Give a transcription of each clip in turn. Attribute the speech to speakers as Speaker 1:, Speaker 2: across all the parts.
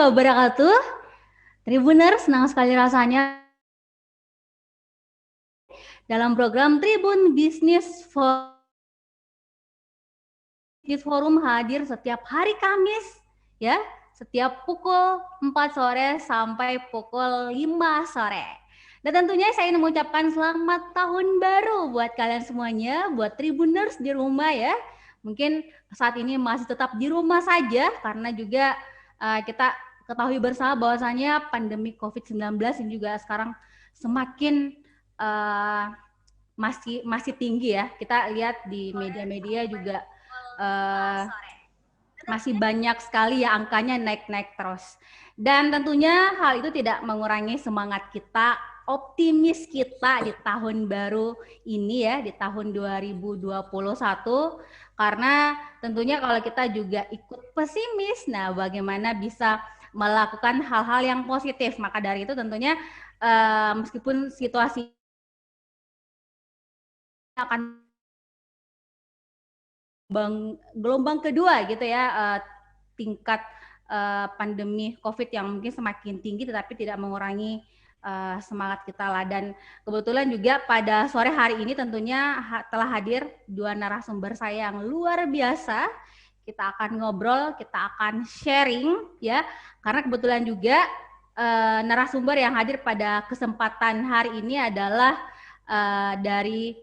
Speaker 1: wabarakatuh. Tribuners, senang sekali rasanya dalam program Tribun Bisnis Forum hadir setiap hari Kamis, ya, setiap pukul 4 sore sampai pukul 5 sore. Dan tentunya saya ingin mengucapkan selamat tahun baru buat kalian semuanya, buat Tribuners di rumah ya. Mungkin saat ini masih tetap di rumah saja karena juga kita ketahui bersama bahwasannya pandemi COVID-19 ini juga sekarang semakin masih tinggi ya. Kita lihat di media-media juga masih banyak sekali ya angkanya naik-naik terus. Dan tentunya hal itu tidak mengurangi semangat kita, optimis kita di tahun baru ini ya, di tahun 2021. Karena tentunya kalau kita juga ikut pesimis, nah bagaimana bisa melakukan hal-hal yang positif. Maka dari itu tentunya meskipun situasi akan gelombang kedua gitu ya, tingkat pandemi COVID yang mungkin semakin tinggi tetapi tidak mengurangi semangat kita lah. Dan kebetulan juga pada sore hari ini tentunya telah hadir dua narasumber saya yang luar biasa. Kita akan ngobrol, kita akan sharing ya, karena kebetulan juga narasumber yang hadir pada kesempatan hari ini adalah dari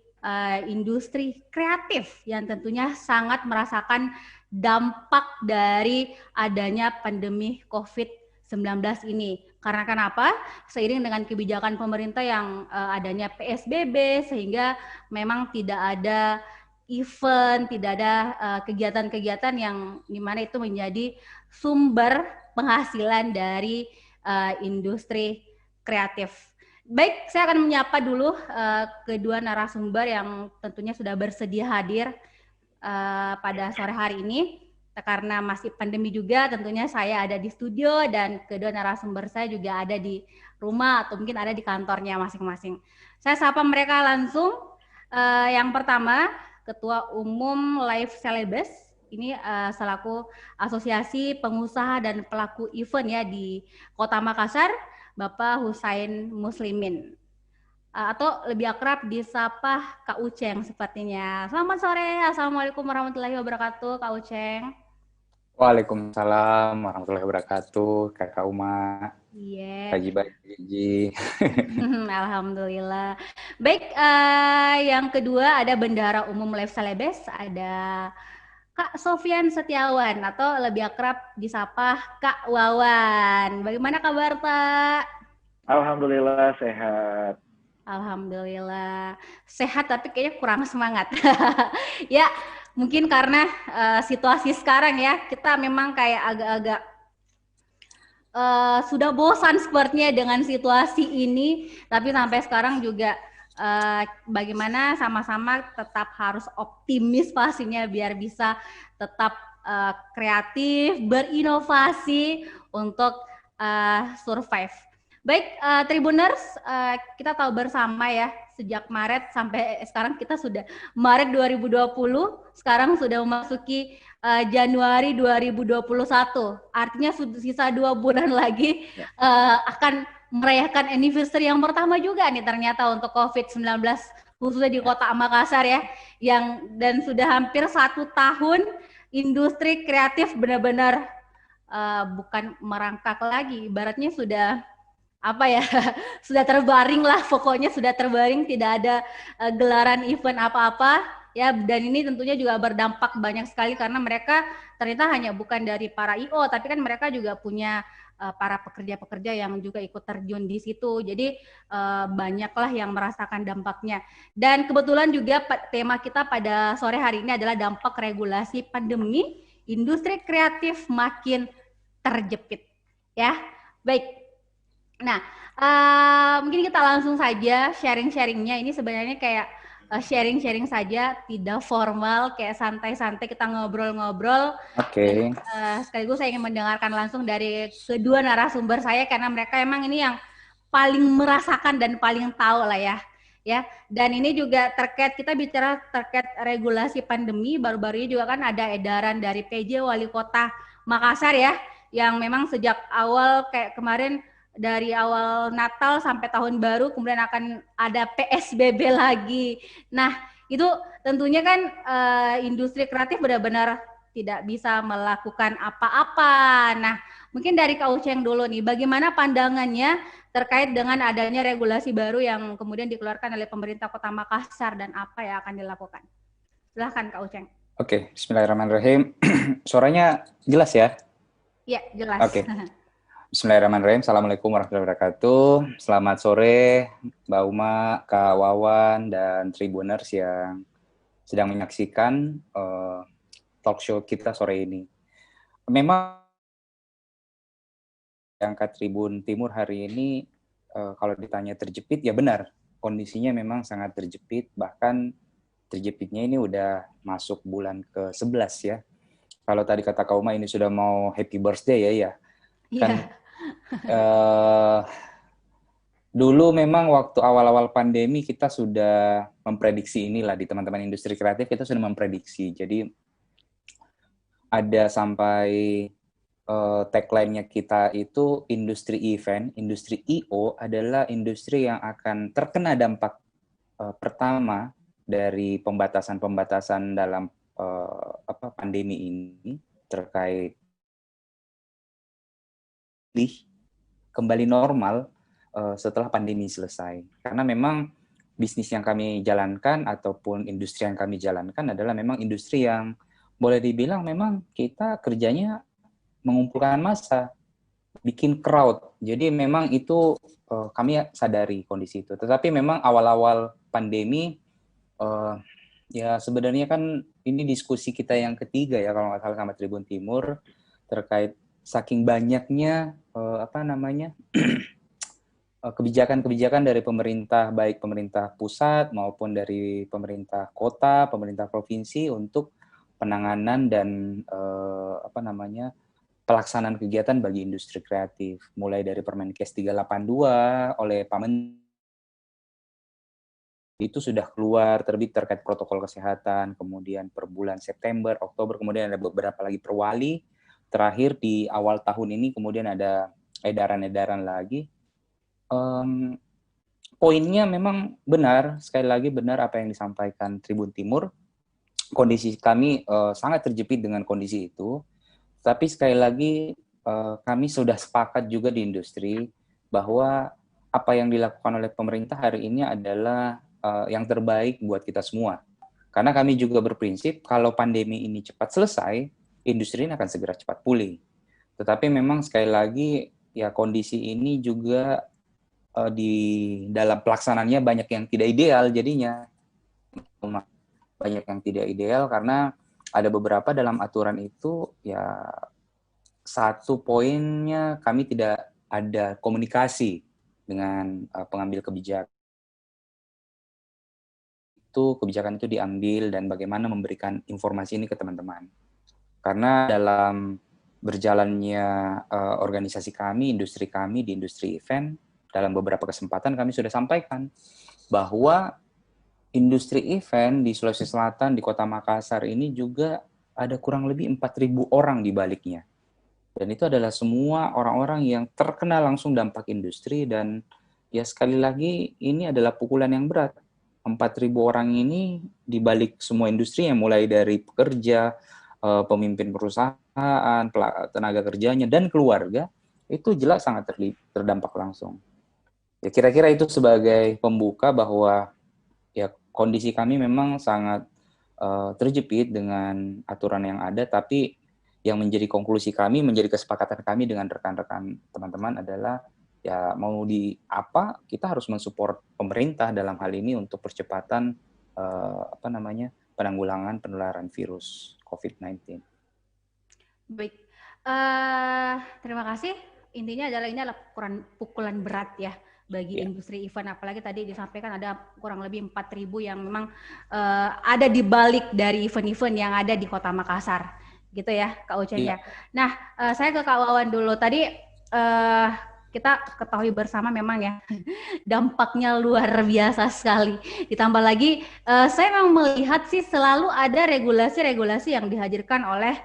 Speaker 1: industri kreatif yang tentunya sangat merasakan dampak dari adanya pandemi COVID-19 ini. Karena kenapa? Seiring dengan kebijakan pemerintah yang adanya PSBB, sehingga memang tidak ada event, tidak ada kegiatan-kegiatan yang dimana itu menjadi sumber penghasilan dari industri kreatif. Baik, saya akan menyapa dulu kedua narasumber yang tentunya sudah bersedia hadir pada sore hari ini. Karena masih pandemi juga, tentunya saya ada di studio dan kedua narasumber saya juga ada di rumah atau mungkin ada di kantornya masing-masing. Saya sapa mereka langsung. Yang pertama, Ketua Umum Live Celebes. Ini selaku Asosiasi Pengusaha dan Pelaku Event ya di Kota Makassar, Bapak Husain Muslimin. Atau lebih akrab disapa Kak Uceng sepertinya. Selamat sore, Assalamualaikum warahmatullahi wabarakatuh, Kak Uceng.
Speaker 2: Waalaikumsalam warahmatullahi wabarakatuh, Kakak Uma.
Speaker 1: Iya.
Speaker 2: Pagi pagi.
Speaker 1: Alhamdulillah. Baik, yang kedua ada Bendahara Umum Live Celebes, ada Kak Sofyan Setiawan atau lebih akrab disapa Kak Wawan. Bagaimana kabar, Pak?
Speaker 3: Alhamdulillah sehat.
Speaker 1: Alhamdulillah sehat tapi kayaknya kurang semangat. Ya mungkin karena situasi sekarang ya kita memang kayak agak-agak sudah bosan sepertinya dengan situasi ini, tapi sampai sekarang juga bagaimana sama-sama tetap harus optimis pastinya biar bisa tetap kreatif, berinovasi untuk survive. Baik, Tribuners, kita tahu bersama ya, sejak Maret sampai sekarang kita sudah Maret 2020, sekarang sudah memasuki Januari 2021. Artinya sisa 2 bulan lagi akan merayakan anniversary yang pertama juga nih ternyata untuk COVID-19 khususnya di Kota Makassar ya, dan sudah hampir 1 tahun industri kreatif benar-benar bukan merangkak lagi, ibaratnya sudah sudah terbaring lah, pokoknya sudah terbaring, tidak ada gelaran event apa-apa ya. Dan ini tentunya juga berdampak banyak sekali karena mereka ternyata hanya bukan dari para IO, tapi kan mereka juga punya para pekerja-pekerja yang juga ikut terjun di situ. Jadi banyaklah yang merasakan dampaknya. Dan kebetulan juga tema kita pada sore hari ini adalah dampak regulasi pandemi, industri kreatif makin terjepit ya. Baik. Nah, mungkin kita langsung saja sharing-sharingnya. Ini sebenarnya kayak sharing-sharing saja, tidak formal, kayak santai-santai kita ngobrol-ngobrol.
Speaker 2: Oke.
Speaker 1: Sekaligus saya ingin mendengarkan langsung dari kedua narasumber saya karena mereka emang ini yang paling merasakan dan paling tahu lah ya. Dan ini juga kita bicara terkait regulasi pandemi. Baru-baru ini juga kan ada edaran dari PJ Wali Kota Makassar ya, yang memang sejak awal kayak kemarin dari awal Natal sampai tahun baru kemudian akan ada PSBB lagi. Nah, itu tentunya kan industri kreatif benar-benar tidak bisa melakukan apa-apa. Nah, mungkin dari Kak Uceng dulu nih, bagaimana pandangannya terkait dengan adanya regulasi baru yang kemudian dikeluarkan oleh pemerintah Kota Makassar dan apa yang akan dilakukan? Silahkan Kak Uceng.
Speaker 2: Oke, bismillahirrahmanirrahim. Suaranya jelas ya?
Speaker 1: Iya, jelas.
Speaker 2: Oke. Bismillahirrahmanirrahim. Assalamualaikum warahmatullahi wabarakatuh. Selamat sore, Mbak Uma, Kak Wawan, dan Tribuners yang sedang menyaksikan talk show kita sore ini. Memang angka Tribun Timur hari ini, kalau ditanya terjepit, ya benar. Kondisinya memang sangat terjepit, bahkan terjepitnya ini udah masuk bulan ke-11 ya. Kalau tadi kata Kak Uma ini sudah mau happy birthday ya. Kan dulu memang waktu awal-awal pandemi kita sudah memprediksi inilah di teman-teman industri kreatif kita sudah memprediksi. Jadi ada sampai tagline-nya kita itu industri event, industri I.O. adalah industri yang akan terkena dampak pertama dari pembatasan-pembatasan dalam pandemi ini terkait kembali normal setelah pandemi selesai. Karena memang bisnis yang kami jalankan ataupun industri yang kami jalankan adalah memang industri yang boleh dibilang memang kita kerjanya mengumpulkan massa, bikin crowd. Jadi memang itu kami sadari kondisi itu. Tetapi memang awal-awal pandemi, ya sebenarnya kan ini diskusi kita yang ketiga ya kalau nggak salah sama Tribun Timur terkait saking banyaknya kebijakan-kebijakan dari pemerintah, baik pemerintah pusat maupun dari pemerintah kota, pemerintah provinsi untuk penanganan dan pelaksanaan kegiatan bagi industri kreatif, mulai dari Permenkes 382 oleh Pak Menteri itu sudah keluar terbit terkait protokol kesehatan, kemudian per bulan September, Oktober, kemudian ada beberapa lagi perwali, terakhir di awal tahun ini kemudian ada edaran-edaran lagi. Poinnya memang benar, sekali lagi benar apa yang disampaikan Tribun Timur, kondisi kami sangat terjepit dengan kondisi itu. Tapi sekali lagi kami sudah sepakat juga di industri bahwa apa yang dilakukan oleh pemerintah hari ini adalah yang terbaik buat kita semua. Karena kami juga berprinsip kalau pandemi ini cepat selesai, industri ini akan segera cepat pulih. Tetapi memang sekali lagi ya kondisi ini juga di dalam pelaksanaannya banyak yang tidak ideal jadinya. Banyak yang tidak ideal karena ada beberapa dalam aturan itu ya satu poinnya kami tidak ada komunikasi dengan pengambil kebijakan. Kebijakan itu diambil dan bagaimana memberikan informasi ini ke teman-teman. Karena dalam berjalannya organisasi kami, industri kami di industri event, dalam beberapa kesempatan kami sudah sampaikan bahwa industri event di Sulawesi Selatan, di Kota Makassar ini juga ada kurang lebih 4.000 orang di baliknya. Dan itu adalah semua orang-orang yang terkena langsung dampak industri dan ya sekali lagi ini adalah pukulan yang berat. 4.000 orang ini di balik semua industri yang mulai dari pekerja, pemimpin perusahaan, tenaga kerjanya, dan keluarga, itu jelas sangat terdampak langsung. Ya kira-kira itu sebagai pembuka bahwa ya kondisi kami memang sangat terjepit dengan aturan yang ada, tapi yang menjadi konklusi kami, menjadi kesepakatan kami dengan rekan-rekan teman-teman adalah ya mau di apa kita harus mensupport pemerintah dalam hal ini untuk percepatan penanggulangan penularan virus COVID-19.
Speaker 1: Baik, terima kasih. Intinya adalah ini adalah pukulan berat ya bagi industri event, apalagi tadi disampaikan ada kurang lebih 4.000 yang memang ada di balik dari event-event yang ada di Kota Makassar, gitu ya Kak Uceng ya. Nah, saya ke Kak Wawan dulu. Tadi kita ketahui bersama memang ya dampaknya luar biasa sekali. Ditambah lagi saya memang melihat sih selalu ada regulasi-regulasi yang dihadirkan oleh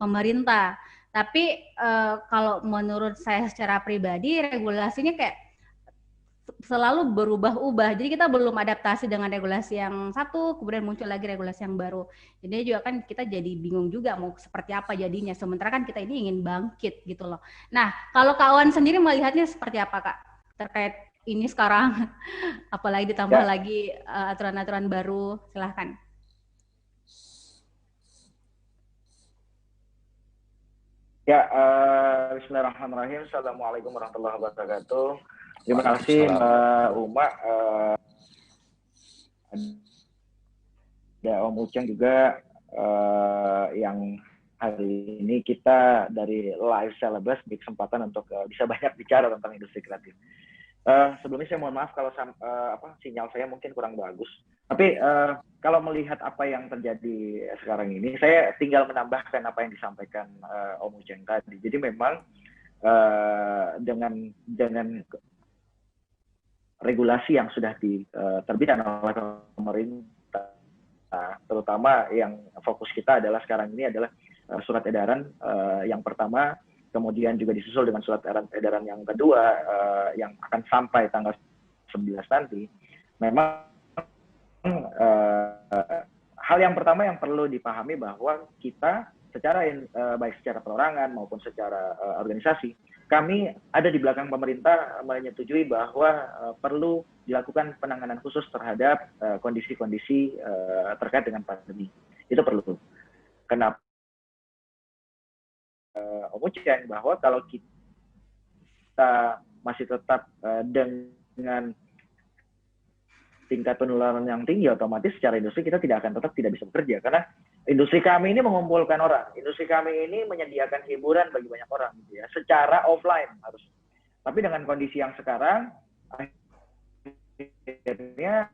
Speaker 1: pemerintah. Tapi kalau menurut saya secara pribadi, regulasinya kayak selalu berubah-ubah. Jadi kita belum adaptasi dengan regulasi yang satu, kemudian muncul lagi regulasi yang baru. Jadi juga kan kita jadi bingung juga mau seperti apa jadinya. Sementara kan kita ini ingin bangkit gitu loh. Nah, kalau Kak Wan sendiri melihatnya seperti apa Kak? Terkait ini sekarang, apalagi ditambah lagi aturan-aturan baru, silahkan.
Speaker 3: Ya, bismillahirrahmanirrahim. Assalamualaikum warahmatullahi wabarakatuh. Terima kasih Mbak Uma. Ada Om Uceng juga yang hari ini kita dari Live Syllabus di kesempatan untuk bisa banyak bicara tentang industri kreatif. Sebelumnya saya mohon maaf kalau sinyal saya mungkin kurang bagus. Tapi kalau melihat apa yang terjadi sekarang ini, saya tinggal menambahkan apa yang disampaikan Om Uceng tadi. Jadi memang dengan regulasi yang sudah diterbitkan oleh pemerintah, terutama yang fokus kita adalah sekarang ini adalah surat edaran yang pertama, kemudian juga disusul dengan surat edaran yang kedua yang akan sampai tanggal 11 nanti. Memang hal yang pertama yang perlu dipahami bahwa kita baik secara perorangan maupun secara organisasi, kami ada di belakang pemerintah menyetujui bahwa perlu dilakukan penanganan khusus terhadap kondisi-kondisi terkait dengan pandemi. Itu perlu. Kenapa? Om Uceng, bahwa kalau kita masih tetap dengan tingkat penularan yang tinggi, otomatis secara industri kita tidak bisa bekerja, karena industri kami ini mengumpulkan orang, industri kami ini menyediakan hiburan bagi banyak orang, gitu ya, secara offline harus. Tapi dengan kondisi yang sekarang, akhirnya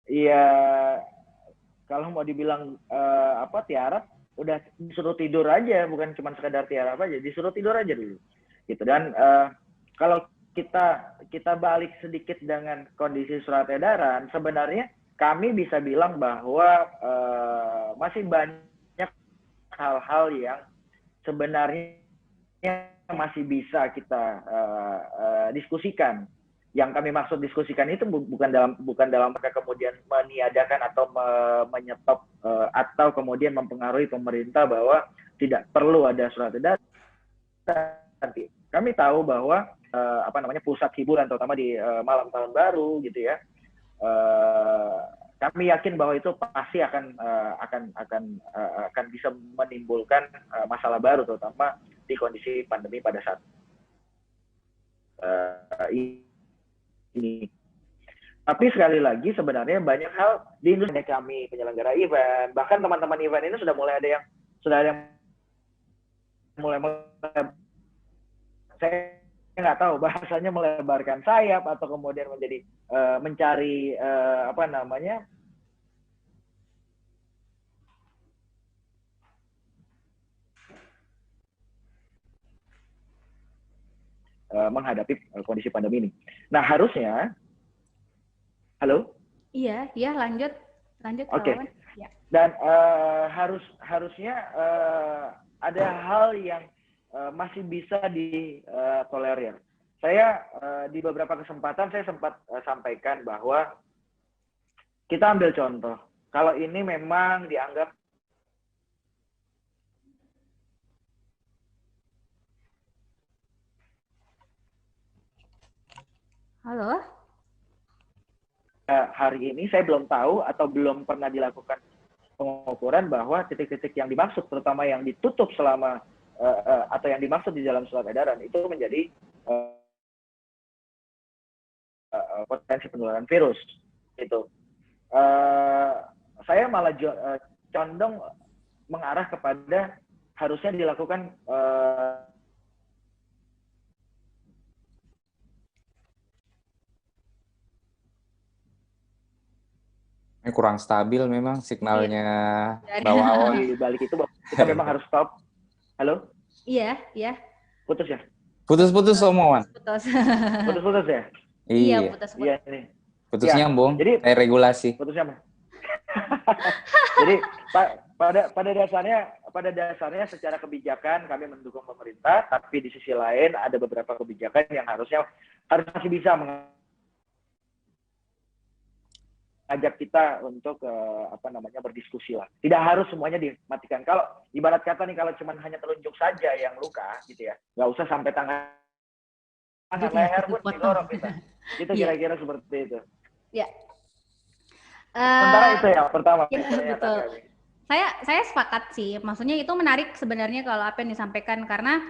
Speaker 3: ya kalau mau dibilang tiarap, udah disuruh tidur aja, bukan cuma sekedar tiarap aja, disuruh tidur aja dulu, gitu. Dan kalau kita balik sedikit dengan kondisi surat edaran, sebenarnya kami bisa bilang bahwa masih banyak hal-hal yang sebenarnya masih bisa kita diskusikan. Yang kami maksud diskusikan itu bukan dalam mereka kemudian meniadakan atau menyetop atau kemudian mempengaruhi pemerintah bahwa tidak perlu ada surat edaran. Kami tahu bahwa pusat hiburan terutama di malam tahun baru, gitu ya, kami yakin bahwa itu pasti akan bisa menimbulkan masalah baru, terutama di kondisi pandemi pada saat ini. Tapi sekali lagi sebenarnya banyak hal di industri kami, penyelenggara event, bahkan teman-teman event ini sudah ada yang mulai saya nggak tahu bahasanya melebarkan sayap atau kemudian menjadi mencari menghadapi kondisi pandemi ini. Nah, harusnya, halo?
Speaker 1: Iya, lanjut.
Speaker 3: Oke. Ya. Dan harusnya ada hal yang masih bisa ditolerir. Saya di beberapa kesempatan saya sempat sampaikan bahwa kita ambil contoh. Kalau ini memang dianggap
Speaker 1: Halo?
Speaker 3: Hari ini saya belum tahu atau belum pernah dilakukan pengukuran bahwa titik-titik yang dimaksud, terutama yang ditutup selama atau yang dimaksud di dalam surat edaran itu menjadi potensi penularan virus. Gitu. Saya malah condong mengarah kepada harusnya dilakukan
Speaker 2: kurang stabil memang signalnya bawah.
Speaker 3: Di balik itu kita memang harus stop. Halo?
Speaker 1: Iya.
Speaker 3: Putus ya?
Speaker 2: Putus omongan.
Speaker 3: Putus ya?
Speaker 1: Iya, putus.
Speaker 3: Iya nih.
Speaker 2: Putus nyambung.
Speaker 3: Jadi
Speaker 2: regulasi.
Speaker 3: Putus nyambung. Jadi pada dasarnya secara kebijakan kami mendukung pemerintah, tapi di sisi lain ada beberapa kebijakan yang harus masih bisa mengajak kita untuk berdiskusi lah. Tidak harus semuanya dimatikan. Kalau ibarat kata nih, kalau cuma hanya telunjuk saja yang luka gitu ya, nggak usah sampai tangan leher pun digorok kita. Itu kira-kira seperti itu.
Speaker 1: Ya.
Speaker 3: Sementara itu yang pertama.
Speaker 1: Ya, betul. Saya sepakat sih. Maksudnya itu menarik sebenarnya kalau apa yang disampaikan, karena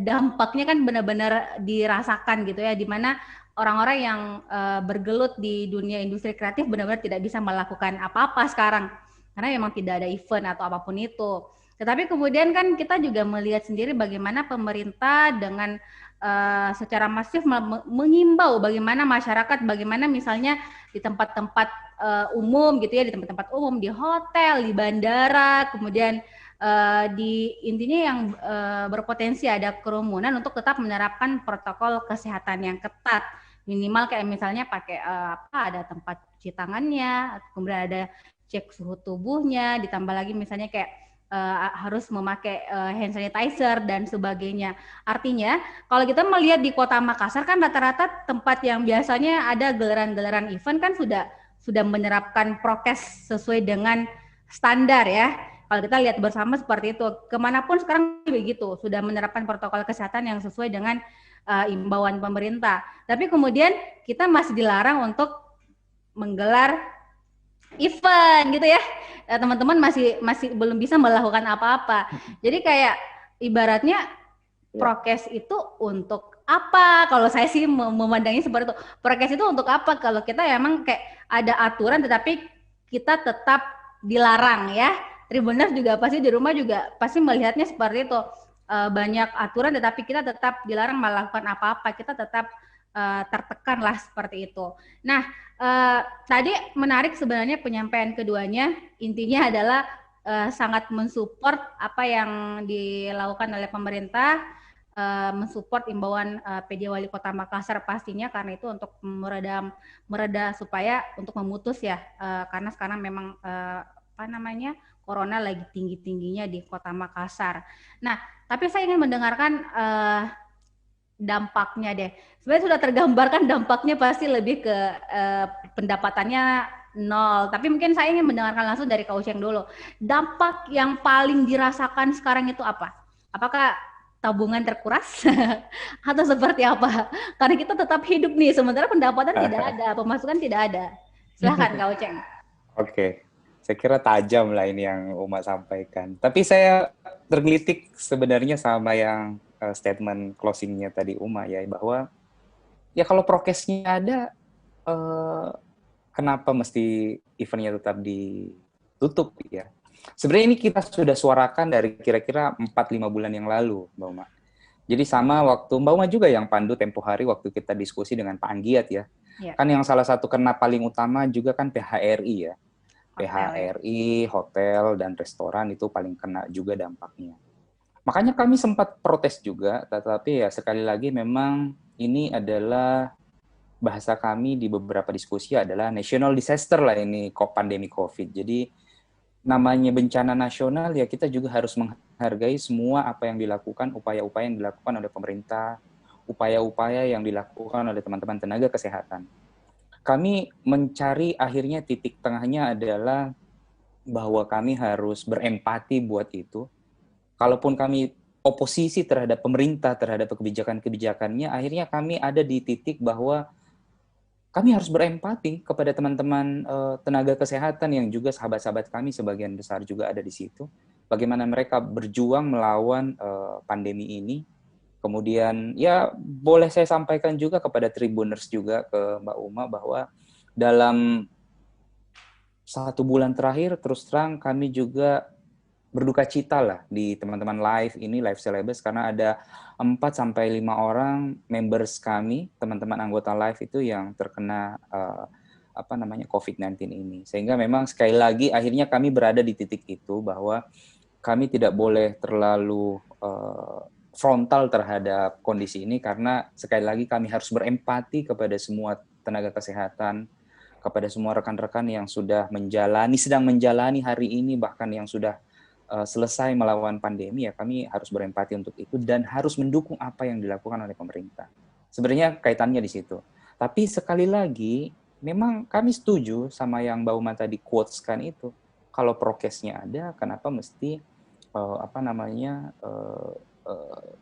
Speaker 1: dampaknya kan benar-benar dirasakan gitu ya, di mana orang-orang yang bergelut di dunia industri kreatif benar-benar tidak bisa melakukan apa-apa sekarang karena memang tidak ada event atau apapun itu. Tetapi kemudian kan kita juga melihat sendiri bagaimana pemerintah dengan secara masif mengimbau bagaimana masyarakat, bagaimana misalnya di tempat-tempat umum gitu ya, di tempat-tempat umum, di hotel, di bandara, kemudian di intinya yang berpotensi ada kerumunan untuk tetap menerapkan protokol kesehatan yang ketat, minimal kayak misalnya pakai ada tempat cuci tangannya, kemudian ada cek suhu tubuhnya, ditambah lagi misalnya kayak harus memakai hand sanitizer dan sebagainya. Artinya kalau kita melihat di Kota Makassar kan rata-rata tempat yang biasanya ada gelaran-gelaran event kan sudah menerapkan prokes sesuai dengan standar ya. Kalau kita lihat bersama seperti itu, kemanapun sekarang begitu, sudah menerapkan protokol kesehatan yang sesuai dengan imbauan pemerintah. Tapi kemudian kita masih dilarang untuk menggelar event gitu ya. Teman-teman masih belum bisa melakukan apa-apa. Jadi kayak ibaratnya prokes itu untuk apa? Kalau saya sih memandangnya seperti itu. Prokes itu untuk apa? Kalau kita emang kayak ada aturan tetapi kita tetap dilarang ya. Tribuners juga pasti di rumah juga pasti melihatnya seperti itu. Banyak aturan tetapi kita tetap dilarang melakukan apa-apa. Kita tetap tertekan lah seperti itu. Nah, tadi menarik sebenarnya penyampaian keduanya. Intinya adalah sangat mensupport apa yang dilakukan oleh pemerintah, mensupport imbauan PJ Wali Kota Makassar pastinya, karena itu untuk mereda supaya untuk memutus ya, karena sekarang memang Corona lagi tinggi-tingginya di Kota Makassar. Nah, tapi saya ingin mendengarkan dampaknya deh. Sebenarnya sudah tergambarkan dampaknya pasti lebih ke pendapatannya nol. Tapi mungkin saya ingin mendengarkan langsung dari Kak Uceng dulu. Dampak yang paling dirasakan sekarang itu apa? Apakah tabungan terkuras atau seperti apa? Karena kita tetap hidup nih, sementara pendapatan tidak ada, pemasukan tidak ada. Silahkan Kak Uceng.
Speaker 2: Oke. Saya kira tajam lah ini yang Uma sampaikan. Tapi saya tergelitik sebenarnya sama yang statement closing-nya tadi Uma ya, bahwa ya kalau prokesnya ada, kenapa mesti eventnya tetap ditutup ya? Sebenarnya ini kita sudah suarakan dari kira-kira 4-5 bulan yang lalu, Mbak Uma. Jadi sama waktu Mbak Uma juga yang pandu tempo hari waktu kita diskusi dengan Pak Anggiat ya. Kan yang salah satu kena paling utama juga kan PHRI ya. PHRI, hotel, dan restoran itu paling kena juga dampaknya. Makanya kami sempat protes juga, tetapi ya sekali lagi memang ini adalah bahasa kami di beberapa diskusi adalah national disaster lah ini pandemi COVID. Jadi namanya bencana nasional ya kita juga harus menghargai semua apa yang dilakukan, upaya-upaya yang dilakukan oleh pemerintah, upaya-upaya yang dilakukan oleh teman-teman tenaga kesehatan. Kami mencari akhirnya titik tengahnya adalah bahwa kami harus berempati buat itu. Kalaupun kami oposisi terhadap pemerintah, terhadap kebijakan-kebijakannya, akhirnya kami ada di titik bahwa kami harus berempati kepada teman-teman tenaga kesehatan yang juga sahabat-sahabat kami sebagian besar juga ada di situ. Bagaimana mereka berjuang melawan pandemi ini. Kemudian ya boleh saya sampaikan juga kepada Tribuners juga ke Mbak Uma bahwa dalam 1 bulan terakhir terus terang kami juga berduka cita lah di teman-teman live Celebes karena ada 4-5 orang members kami, teman-teman anggota live itu yang terkena COVID-19 ini. Sehingga memang sekali lagi akhirnya kami berada di titik itu bahwa kami tidak boleh terlalu frontal terhadap kondisi ini karena sekali lagi kami harus berempati kepada semua tenaga kesehatan, kepada semua rekan-rekan yang sudah sedang menjalani hari ini, bahkan yang sudah selesai melawan pandemi, ya kami harus berempati untuk itu dan harus mendukung apa yang dilakukan oleh pemerintah. Sebenarnya kaitannya di situ. Tapi sekali lagi, memang kami setuju sama yang Mbak Uma tadi quotes-kan itu. Kalau prokesnya ada, kenapa mesti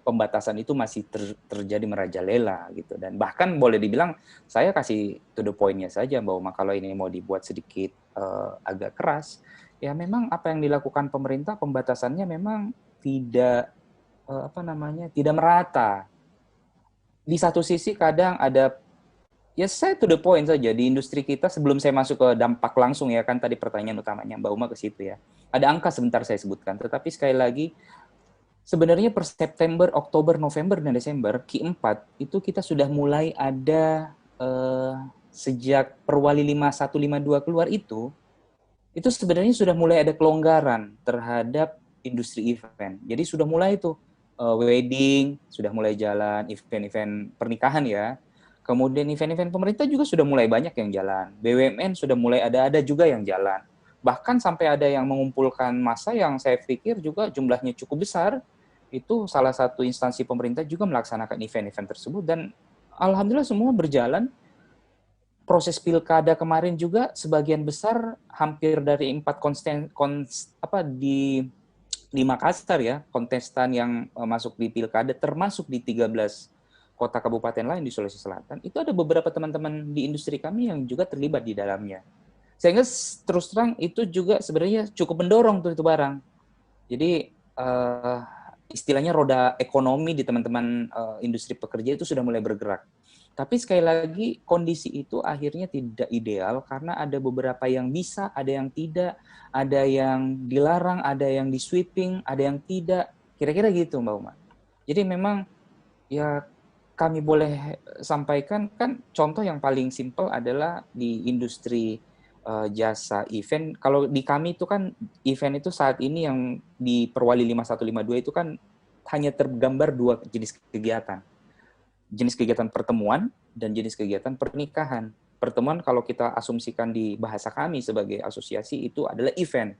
Speaker 2: pembatasan itu masih terjadi merajalela gitu. Dan bahkan boleh dibilang saya kasih to the point-nya saja bahwa kalau ini mau dibuat sedikit agak keras, ya memang apa yang dilakukan pemerintah pembatasannya memang tidak tidak merata. Di satu sisi kadang ada, ya saya to the point saja, di industri kita sebelum saya masuk ke dampak langsung ya, kan tadi pertanyaan utamanya Mbak Uma ke situ ya. Ada angka sebentar saya sebutkan, tetapi sekali lagi sebenarnya per September, Oktober, November, dan Desember, Q4, itu kita sudah mulai ada sejak Perwali 5152 keluar itu sebenarnya sudah mulai ada kelonggaran terhadap industri event. Jadi sudah mulai itu, wedding, sudah mulai jalan, event-event pernikahan ya. Kemudian event-event pemerintah juga sudah mulai banyak yang jalan. BUMN sudah mulai ada juga yang jalan. Bahkan sampai ada yang mengumpulkan massa yang saya pikir juga jumlahnya cukup besar. Itu salah satu instansi pemerintah juga melaksanakan event-event tersebut dan alhamdulillah semua berjalan. Proses pilkada kemarin juga sebagian besar hampir dari 4 di Makassar ya, kontestan yang masuk di pilkada termasuk di 13 kota kabupaten lain di Sulawesi Selatan, itu ada beberapa teman-teman di industri kami yang juga terlibat di dalamnya. Sehingga terus terang itu juga sebenarnya cukup mendorong tuh itu barang. Jadi istilahnya roda ekonomi di teman-teman industri pekerja itu sudah mulai bergerak. Tapi sekali lagi kondisi itu akhirnya tidak ideal karena ada beberapa yang bisa, ada yang tidak, ada yang dilarang, ada yang di sweeping, ada yang tidak. Kira-kira gitu Mbak Uma. Jadi memang ya kami boleh sampaikan kan contoh yang paling simpel adalah di industri jasa event. Kalau di kami itu kan event itu saat ini yang di Perwali 5152 itu kan hanya tergambar 2 jenis kegiatan. Jenis kegiatan pertemuan dan jenis kegiatan pernikahan. Pertemuan kalau kita asumsikan di bahasa kami sebagai asosiasi itu adalah event,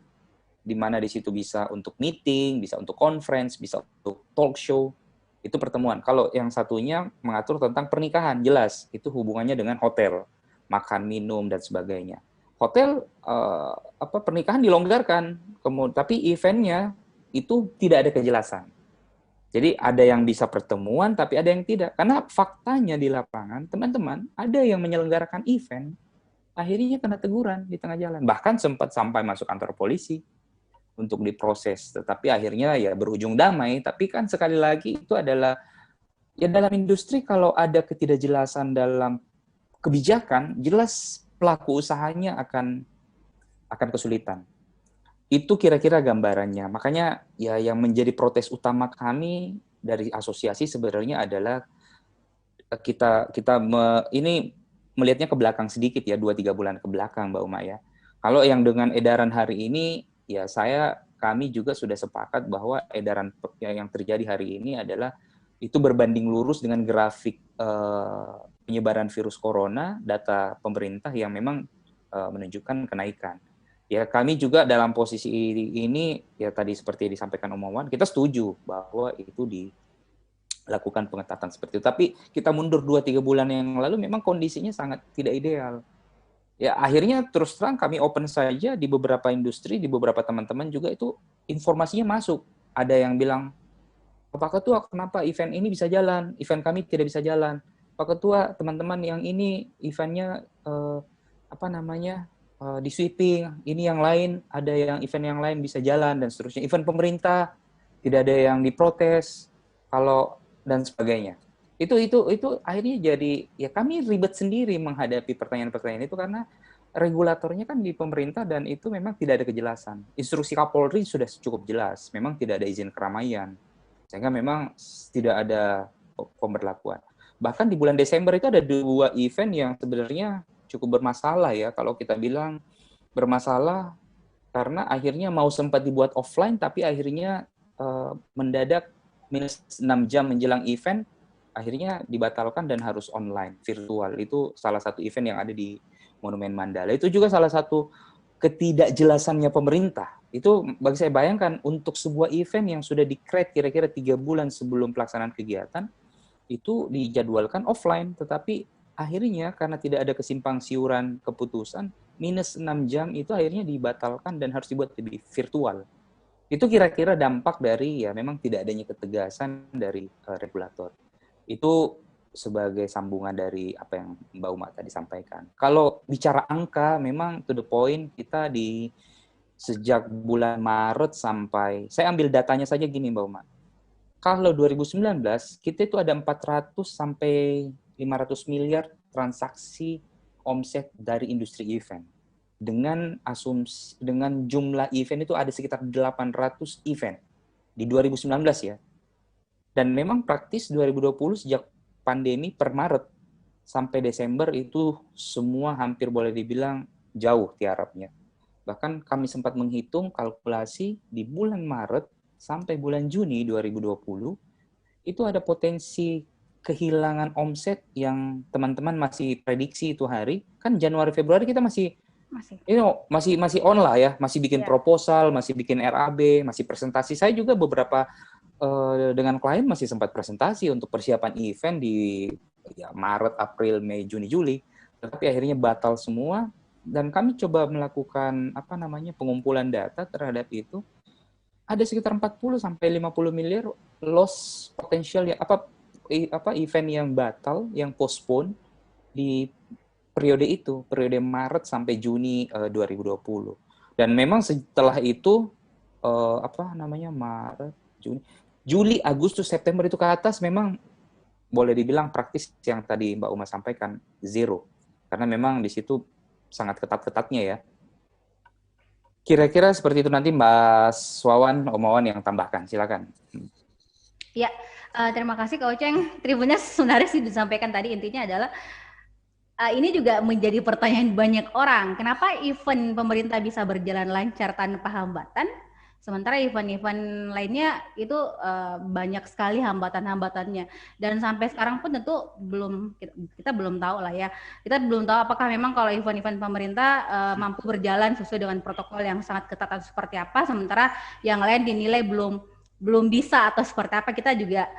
Speaker 2: di mana di situ bisa untuk meeting, bisa untuk conference, bisa untuk talk show, itu pertemuan. Kalau yang satunya mengatur tentang pernikahan, jelas itu hubungannya dengan hotel, makan, minum dan sebagainya. Hotel pernikahan dilonggarkan, kemudian tapi eventnya itu tidak ada kejelasan. Jadi ada yang bisa pertemuan, tapi ada yang tidak. Karena faktanya di lapangan, teman-teman, ada yang menyelenggarakan event, akhirnya kena teguran di tengah jalan. Bahkan sempat sampai masuk kantor polisi untuk diproses. Tetapi akhirnya ya berujung damai. Tapi kan sekali lagi itu adalah, ya dalam industri kalau ada ketidakjelasan dalam kebijakan, jelas pelaku usahanya akan kesulitan. Itu kira-kira gambarannya. Makanya ya yang menjadi protes utama kami dari asosiasi sebenarnya adalah ini melihatnya ke belakang sedikit ya, 2-3 bulan ke belakang Mbak Uma ya. Kalau yang dengan edaran hari ini ya kami juga sudah sepakat bahwa edaran yang terjadi hari ini adalah itu berbanding lurus dengan grafik penyebaran virus corona, data pemerintah yang memang menunjukkan kenaikan. Ya kami juga dalam posisi ini ya tadi seperti disampaikan Om Wawan, kita setuju bahwa itu dilakukan pengetatan seperti itu. Tapi kita mundur 2-3 bulan yang lalu memang kondisinya sangat tidak ideal. Ya akhirnya terus terang kami open saja di beberapa industri, di beberapa teman-teman juga itu informasinya masuk. Ada yang bilang, Pak Ketua kenapa event ini bisa jalan, event kami tidak bisa jalan. Pak Ketua teman-teman yang ini eventnya di sweeping, ini yang lain, ada yang event yang lain bisa jalan dan seterusnya. Event pemerintah tidak ada yang diprotes, dan sebagainya. Itu akhirnya jadi ya kami ribet sendiri menghadapi pertanyaan-pertanyaan itu karena regulatornya kan di pemerintah dan itu memang tidak ada kejelasan. Instruksi Kapolri sudah cukup jelas, memang tidak ada izin keramaian. Sehingga memang tidak ada pemberlakuan. Bahkan di bulan Desember itu ada 2 event yang sebenarnya cukup bermasalah ya, kalau kita bilang bermasalah karena akhirnya mau sempat dibuat offline tapi akhirnya mendadak minus 6 jam menjelang event akhirnya dibatalkan dan harus online virtual. Itu salah satu event yang ada di Monumen Mandala. Itu juga salah satu ketidakjelasannya pemerintah. Itu bagi saya bayangkan untuk sebuah event yang sudah di-create kira-kira 3 bulan sebelum pelaksanaan kegiatan, itu dijadwalkan offline, tetapi akhirnya karena tidak ada kesimpang siuran keputusan, minus 6 jam itu akhirnya dibatalkan dan harus dibuat lebih virtual. Itu kira-kira dampak dari ya memang tidak adanya ketegasan dari regulator. Itu sebagai sambungan dari apa yang Mbak Uma tadi sampaikan. Kalau bicara angka, memang to the point, kita di sejak bulan Maret sampai, saya ambil datanya saja gini Mbak Uma. Kalau 2019, kita itu ada 400 sampai 500 miliar transaksi omset dari industri event. Dengan jumlah event itu ada sekitar 800 event di 2019 ya. Dan memang praktis 2020 sejak pandemi per Maret sampai Desember itu semua hampir boleh dibilang jauh tiarapnya. Bahkan kami sempat menghitung kalkulasi di bulan Maret sampai bulan Juni 2020, itu ada potensi kehilangan omset yang teman-teman masih prediksi itu hari. Kan Januari Februari kita masih on lah ya, masih bikin proposal, masih bikin RAB, masih presentasi. Saya juga beberapa dengan klien masih sempat presentasi untuk persiapan event di Maret, April, Mei, Juni, Juli. Tapi akhirnya batal semua dan kami coba melakukan pengumpulan data terhadap itu. Ada sekitar 40 sampai 50 miliar loss potensial ya event yang batal, yang postpone di periode itu, periode Maret sampai Juni 2020. Dan memang setelah itu Maret, Juni, Juli, Agustus, September itu ke atas memang boleh dibilang praktis yang tadi Mbak Uma sampaikan zero. Karena memang di situ sangat ketat-ketatnya ya. Kira-kira seperti itu nanti Mbak Wawan, Om Wawan yang tambahkan, silakan.
Speaker 1: Ya, terima kasih Kak Oceng. Tribunnya sebenarnya sih disampaikan tadi, intinya adalah ini juga menjadi pertanyaan banyak orang. Kenapa event pemerintah bisa berjalan lancar tanpa hambatan, sementara event-event lainnya itu banyak sekali hambatan-hambatannya. Dan sampai sekarang pun tentu kita belum tahu lah ya. Kita belum tahu apakah memang kalau event-event pemerintah mampu berjalan sesuai dengan protokol yang sangat ketat atau seperti apa, sementara yang lain dinilai belum bisa atau seperti apa, kita juga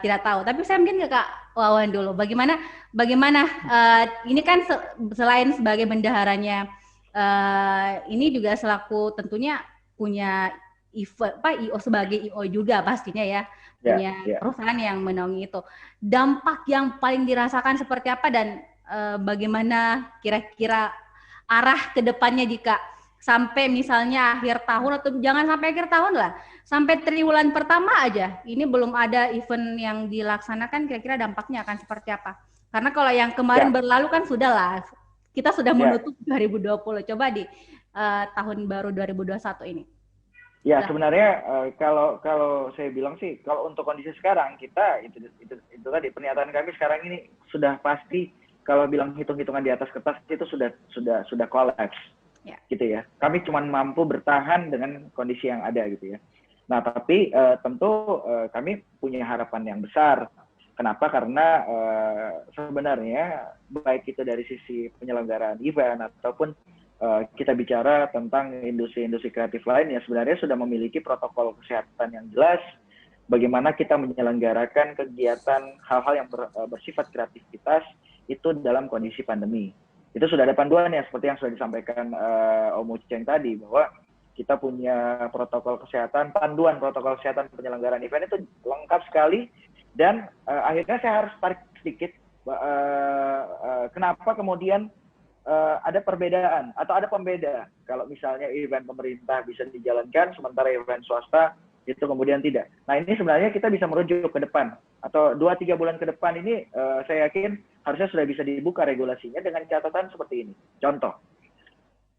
Speaker 1: tidak tahu. Tapi saya mungkin ke Kak Wawan dulu. Bagaimana ini kan selain sebagai bendaharanya, ini juga selaku tentunya punya IO sebagai IO juga pastinya ya, punya perusahaan yang menaungi itu. Dampak yang paling dirasakan seperti apa dan bagaimana kira-kira arah ke depannya jika sampai misalnya akhir tahun, atau jangan sampai akhir tahun lah, sampai triwulan pertama aja ini belum ada event yang dilaksanakan, kira-kira dampaknya akan seperti apa? Karena kalau yang kemarin berlalu kan sudah lah, kita sudah menutup 2020, coba di tahun baru 2021 ini.
Speaker 3: Ya, sebenarnya kalau saya bilang sih, kalau untuk kondisi sekarang kita itu tadi pernyataan kami sekarang ini sudah pasti, kalau bilang hitung-hitungan di atas kertas itu sudah collapse. Gitu ya. Kami cuma mampu bertahan dengan kondisi yang ada gitu ya. Nah, tapi tentu kami punya harapan yang besar. Kenapa? Karena sebenarnya baik itu dari sisi penyelenggaraan event ataupun kita bicara tentang industri-industri kreatif lain yang sebenarnya sudah memiliki protokol kesehatan yang jelas, bagaimana kita menyelenggarakan kegiatan hal-hal yang bersifat kreativitas itu dalam kondisi pandemi. Itu sudah ada panduan ya, seperti yang sudah disampaikan Om Uceng tadi, bahwa kita punya protokol kesehatan, panduan protokol kesehatan penyelenggaraan event itu lengkap sekali. Dan akhirnya saya harus tarik sedikit, kenapa kemudian ada perbedaan atau ada pembeda kalau misalnya event pemerintah bisa dijalankan sementara event swasta itu kemudian tidak. Nah, ini sebenarnya kita bisa merujuk ke depan atau 2-3 bulan ke depan ini, saya yakin harusnya sudah bisa dibuka regulasinya dengan catatan seperti ini. Contoh,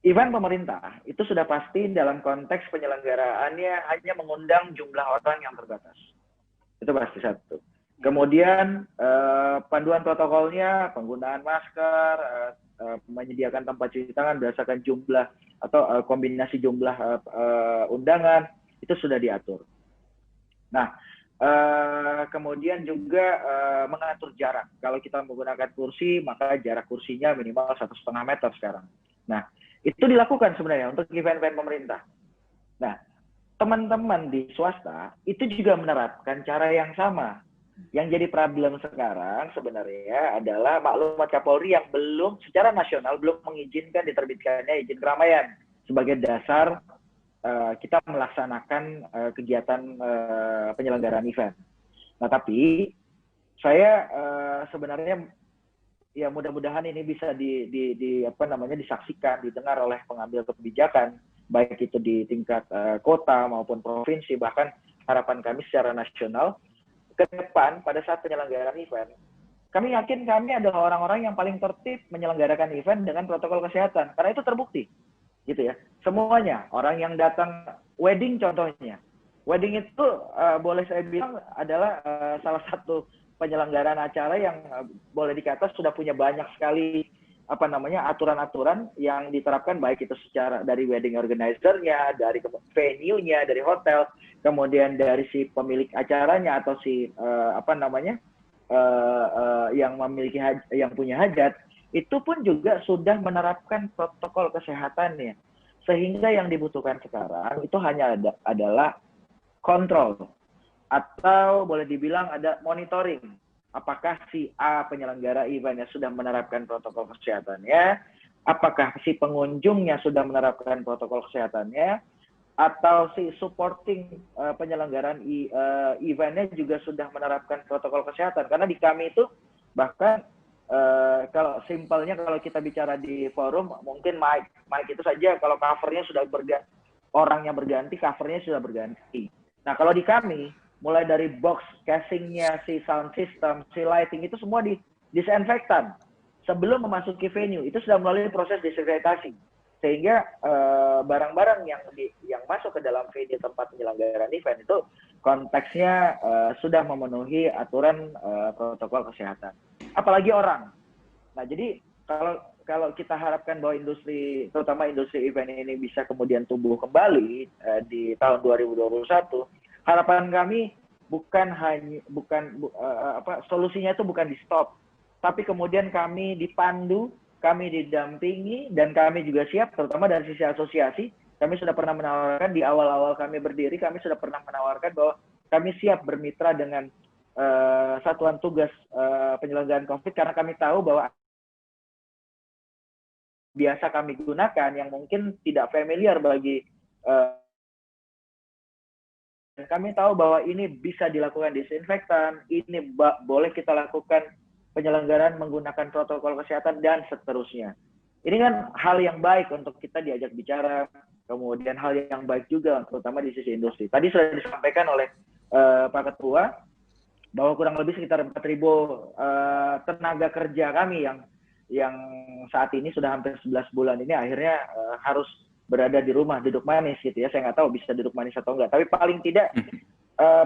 Speaker 3: event pemerintah itu sudah pasti dalam konteks penyelenggaraannya hanya mengundang jumlah orang yang terbatas. Itu pasti satu. Kemudian panduan protokolnya, penggunaan masker, menyediakan tempat cuci tangan berdasarkan jumlah atau kombinasi jumlah undangan, itu sudah diatur. Nah, Kemudian juga mengatur jarak. Kalau kita menggunakan kursi, maka jarak kursinya minimal 1,5 meter sekarang. Nah, itu dilakukan sebenarnya untuk event-event pemerintah. Nah, teman-teman di swasta itu juga menerapkan cara yang sama. Yang jadi problem sekarang sebenarnya adalah maklumat Kapolri yang belum secara nasional belum mengizinkan diterbitkannya izin keramaian sebagai dasar kita melaksanakan kegiatan penyelenggaraan event. Nah, tapi saya sebenarnya ya mudah-mudahan ini bisa disaksikan, didengar oleh pengambil kebijakan, baik itu di tingkat kota maupun provinsi, bahkan harapan kami secara nasional ke depan pada saat penyelenggaraan event. Kami yakin kami adalah orang-orang yang paling tertib menyelenggarakan event dengan protokol kesehatan, karena itu terbukti. Gitu ya, semuanya orang yang datang wedding contohnya, wedding itu boleh saya bilang adalah salah satu penyelenggaraan acara yang boleh dikata sudah punya banyak sekali aturan-aturan yang diterapkan, baik itu secara dari wedding organizer-nya, dari venue-nya, dari hotel, kemudian dari si pemilik acaranya atau si yang memiliki yang punya hajat. Itu pun juga sudah menerapkan protokol kesehatannya. Sehingga yang dibutuhkan sekarang itu hanya adalah kontrol. Atau boleh dibilang ada monitoring. Apakah si A penyelenggara eventnya sudah menerapkan protokol kesehatannya? Apakah si pengunjungnya sudah menerapkan protokol kesehatannya? Atau si supporting penyelenggaraan eventnya juga sudah menerapkan protokol kesehatan? Karena di kami itu bahkan kalau simpelnya kalau kita bicara di forum mungkin mic itu saja kalau covernya sudah berganti, orangnya berganti, covernya sudah berganti. Nah, kalau di kami mulai dari box casingnya, si sound system, si lighting itu semua disinfektan sebelum memasuki venue, itu sudah melalui proses desinfektasi, sehingga barang-barang yang masuk ke dalam venue tempat penyelenggaraan event itu konteksnya sudah memenuhi aturan protokol kesehatan. Apalagi orang. Nah, jadi kalau kita harapkan bahwa industri, terutama industri event ini bisa kemudian tumbuh kembali di tahun 2021, harapan kami solusinya itu bukan di stop, tapi kemudian kami dipandu, kami didampingi, dan kami juga siap, terutama dari sisi asosiasi. Kami sudah pernah menawarkan di awal-awal kami berdiri, kami sudah pernah menawarkan bahwa kami siap bermitra dengan satuan tugas penyelenggaraan COVID, karena kami tahu bahwa biasa kami gunakan yang mungkin tidak familiar bagi kami tahu bahwa ini bisa dilakukan disinfektan, ini boleh kita lakukan penyelenggaraan menggunakan protokol kesehatan dan seterusnya. Ini kan hal yang baik untuk kita diajak bicara, kemudian hal yang baik juga terutama di sisi industri. Tadi sudah disampaikan oleh Pak Ketua bahwa kurang lebih sekitar 4.000 tenaga kerja kami yang saat ini sudah hampir 11 bulan ini akhirnya harus berada di rumah duduk manis gitu ya. Saya nggak tahu bisa duduk manis atau enggak, tapi paling tidak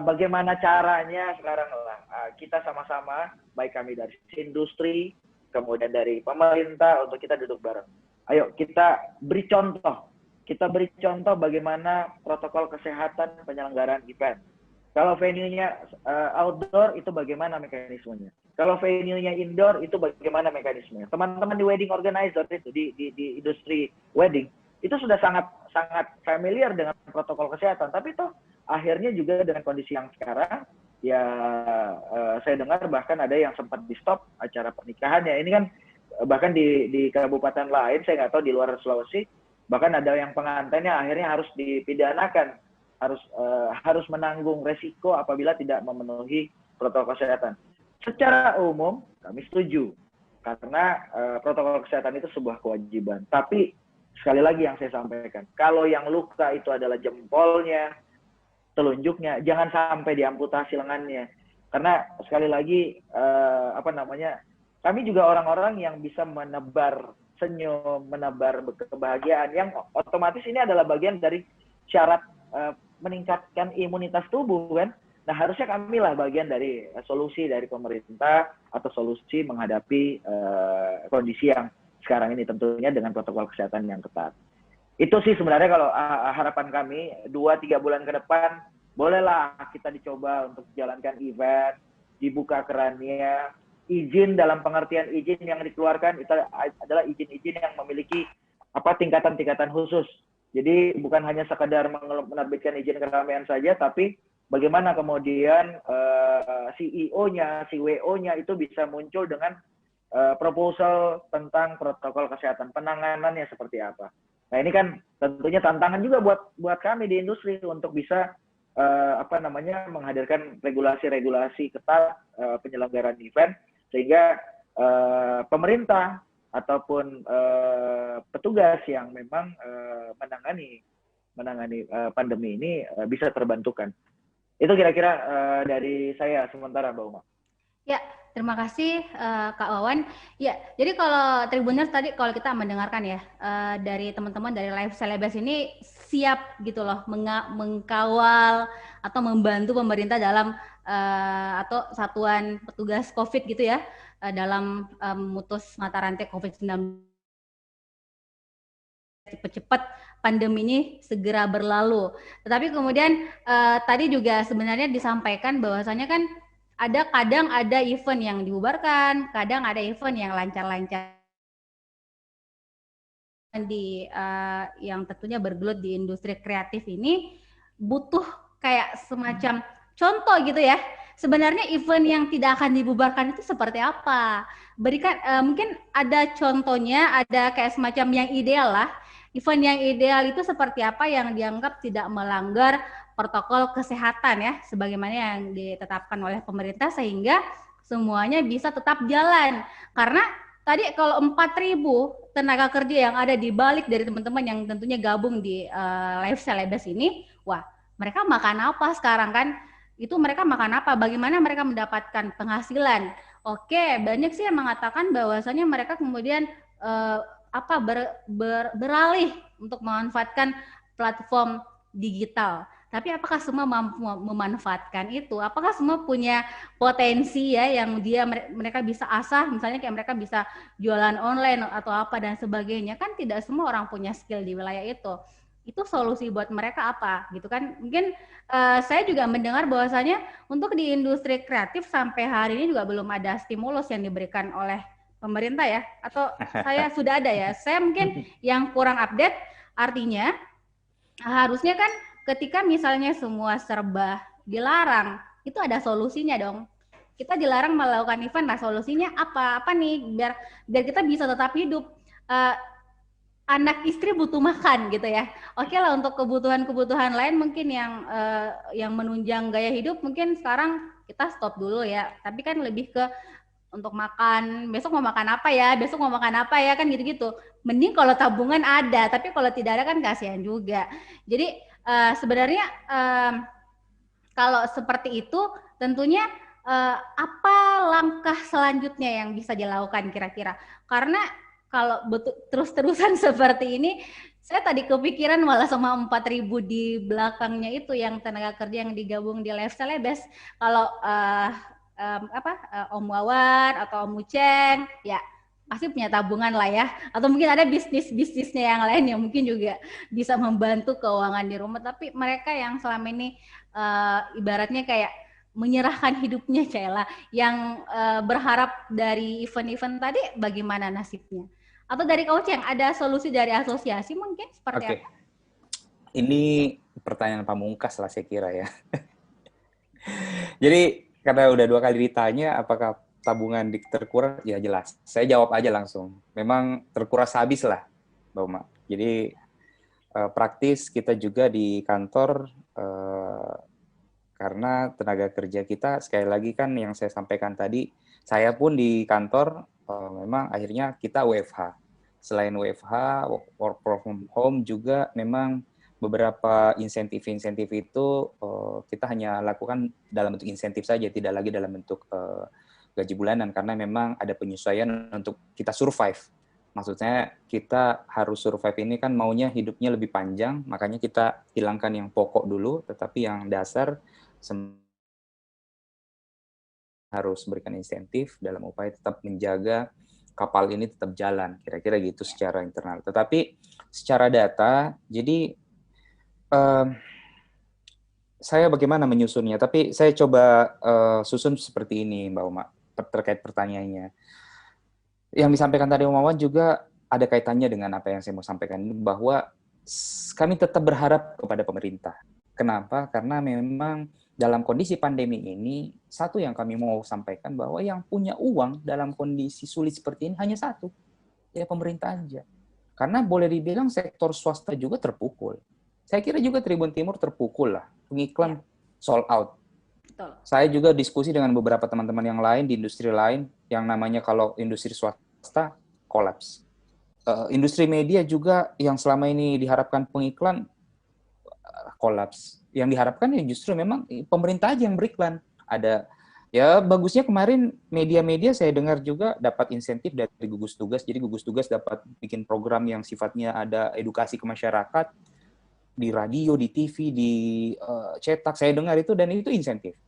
Speaker 3: bagaimana caranya sekarang kita sama-sama, baik kami dari industri, kemudian dari pemerintah, untuk kita duduk bareng. Ayo kita beri contoh bagaimana protokol kesehatan penyelenggaraan event. Kalau venue-nya outdoor, itu bagaimana mekanismenya? Kalau venue-nya indoor, itu bagaimana mekanismenya? Teman-teman di wedding organizer itu, di industri wedding, itu sudah sangat familiar dengan protokol kesehatan. Tapi toh akhirnya juga dengan kondisi yang sekarang, ya saya dengar bahkan ada yang sempat di-stop acara pernikahannya. Ini kan bahkan di kabupaten lain, saya nggak tahu di luar Sulawesi, bahkan ada yang pengantinnya akhirnya harus dipidanakan, harus menanggung resiko apabila tidak memenuhi protokol kesehatan. Secara umum kami setuju karena protokol kesehatan itu sebuah kewajiban. Tapi sekali lagi yang saya sampaikan, kalau yang luka itu adalah jempolnya, telunjuknya, jangan sampai diamputasi lengannya. Karena sekali lagi kami juga orang-orang yang bisa menebar senyum, menebar kebahagiaan, yang otomatis ini adalah bagian dari syarat meningkatkan imunitas tubuh kan. Nah, harusnya kamilah bagian dari solusi dari pemerintah atau solusi menghadapi kondisi yang sekarang ini, tentunya dengan protokol kesehatan yang ketat. Itu sih sebenarnya kalau harapan kami 2-3 bulan ke depan bolehlah kita dicoba untuk jalankan event, dibuka kerannya, izin dalam pengertian izin yang dikeluarkan itu adalah izin-izin yang memiliki tingkatan-tingkatan khusus. Jadi bukan hanya sekadar menerbitkan izin keramaian saja, tapi bagaimana kemudian CEO-nya, CWO-nya itu bisa muncul dengan proposal tengang protokol kesehatan, penanganannya seperti apa. Nah ini kan tentunya tantangan juga buat kami di industri untuk bisa menghadirkan regulasi-regulasi ketat penyelenggaraan event sehingga pemerintah ataupun petugas yang memang menangani pandemi ini bisa terbantukan. Itu kira-kira dari saya sementara, Mbak Uma.
Speaker 1: Ya, terima kasih Kak Wawan. Ya, jadi kalau Tribuners tadi kalau kita mendengarkan ya dari teman-teman dari Live Celebes ini siap gitu loh mengkawal atau membantu pemerintah dalam atau satuan petugas COVID gitu ya dalam memutus mata rantai COVID-19 cepat-cepat pandemi ini segera berlalu. Tetapi kemudian tadi juga sebenarnya disampaikan bahwasanya kan kadang ada event yang dibubarkan, kadang ada event yang lancar-lancar yang tentunya bergelut di industri kreatif ini butuh kayak semacam contoh gitu ya. Sebenarnya event yang tidak akan dibubarkan itu seperti apa? Berikan mungkin ada contohnya, ada kayak semacam yang ideal lah. Event yang ideal itu seperti apa yang dianggap tidak melanggar protokol kesehatan ya, sebagaimana yang ditetapkan oleh pemerintah sehingga semuanya bisa tetap jalan. Karena tadi kalau 4.000 tenaga kerja yang ada di balik dari teman-teman yang tentunya gabung di Live Celebes ini, wah mereka makan apa sekarang kan? Itu mereka makan apa? Bagaimana mereka mendapatkan penghasilan? Oke, banyak sih yang mengatakan bahwasannya mereka kemudian beralih untuk memanfaatkan platform digital. Tapi apakah semua mampu memanfaatkan itu? Apakah semua punya potensi ya yang mereka bisa asah, misalnya kayak mereka bisa jualan online atau apa dan sebagainya? Kan tidak semua orang punya skill di wilayah itu. Itu solusi buat mereka apa gitu kan? Mungkin saya juga mendengar bahwasanya untuk di industri kreatif sampai hari ini juga belum ada stimulus yang diberikan oleh pemerintah ya, atau saya sudah ada ya. Saya mungkin yang kurang update, artinya harusnya kan ketika misalnya semua serba dilarang, itu ada solusinya dong. Kita dilarang melakukan event, nah solusinya apa nih biar kita bisa tetap hidup. Anak istri butuh makan gitu ya. Oke lah untuk kebutuhan lain mungkin yang menunjang gaya hidup mungkin sekarang kita stop dulu ya. Tapi kan lebih ke untuk makan, besok mau makan apa ya, kan gitu-gitu. Mending kalau tabungan ada, tapi kalau tidak ada kan kasihan juga. Jadi sebenarnya kalau seperti itu tentunya apa langkah selanjutnya yang bisa dilakukan kira-kira? Karena kalau terus-terusan seperti ini, saya tadi kepikiran malah sama 4.000 di belakangnya itu yang tenaga kerja yang digabung di Live Celebes. Kalau Om Wawan atau Om Uceng, ya pasti punya tabungan lah ya. Atau mungkin ada bisnisnya yang lain yang mungkin juga bisa membantu keuangan di rumah. Tapi mereka yang selama ini ibaratnya kayak menyerahkan hidupnya Cela, yang berharap dari event-event tadi bagaimana nasibnya? Atau dari Kak Uceng, ada solusi dari asosiasi mungkin seperti apa?
Speaker 2: Ini pertanyaan pamungkas lah saya kira ya. Jadi karena udah 2 kali ditanya apakah tabungan terkuras, ya jelas. Saya jawab aja langsung. Memang terkuras habis lah, Mbak Uma. Jadi praktis kita juga di kantor karena tenaga kerja kita, sekali lagi kan yang saya sampaikan tadi, saya pun di kantor memang akhirnya kita WFH. Selain WFH, work from home juga memang beberapa insentif-insentif itu kita hanya lakukan dalam bentuk insentif saja, tidak lagi dalam bentuk gaji bulanan, karena memang ada penyesuaian untuk kita survive. Maksudnya kita harus survive ini kan maunya hidupnya lebih panjang, makanya kita hilangkan yang pokok dulu, tetapi yang dasar harus berikan insentif dalam upaya tetap menjaga kapal ini tetap jalan, kira-kira gitu secara internal. Tetapi secara data, jadi saya bagaimana menyusunnya, tapi saya coba susun seperti ini, Mbak Uma, terkait pertanyaannya. Yang disampaikan tadi Om Wawan juga ada kaitannya dengan apa yang saya mau sampaikan, bahwa kami tetap berharap kepada pemerintah. Kenapa? Karena memang dalam kondisi pandemi ini, satu yang kami mau sampaikan bahwa yang punya uang dalam kondisi sulit seperti ini hanya satu, ya pemerintah aja. Karena boleh dibilang sektor swasta juga terpukul. Saya kira juga Tribun Timur terpukul lah, pengiklan sold out.
Speaker 1: Betul.
Speaker 2: Saya juga diskusi dengan beberapa teman-teman yang lain di industri lain, yang namanya kalau industri swasta, kolaps. Industri media juga yang selama ini diharapkan pengiklan, kolaps. Yang diharapkan ya justru memang pemerintah aja yang beriklan. Ada ya bagusnya kemarin media-media saya dengar juga dapat insentif dari gugus tugas. Jadi gugus tugas dapat bikin program yang sifatnya ada edukasi ke masyarakat di radio, di TV, di cetak. Saya dengar itu dan itu insentif.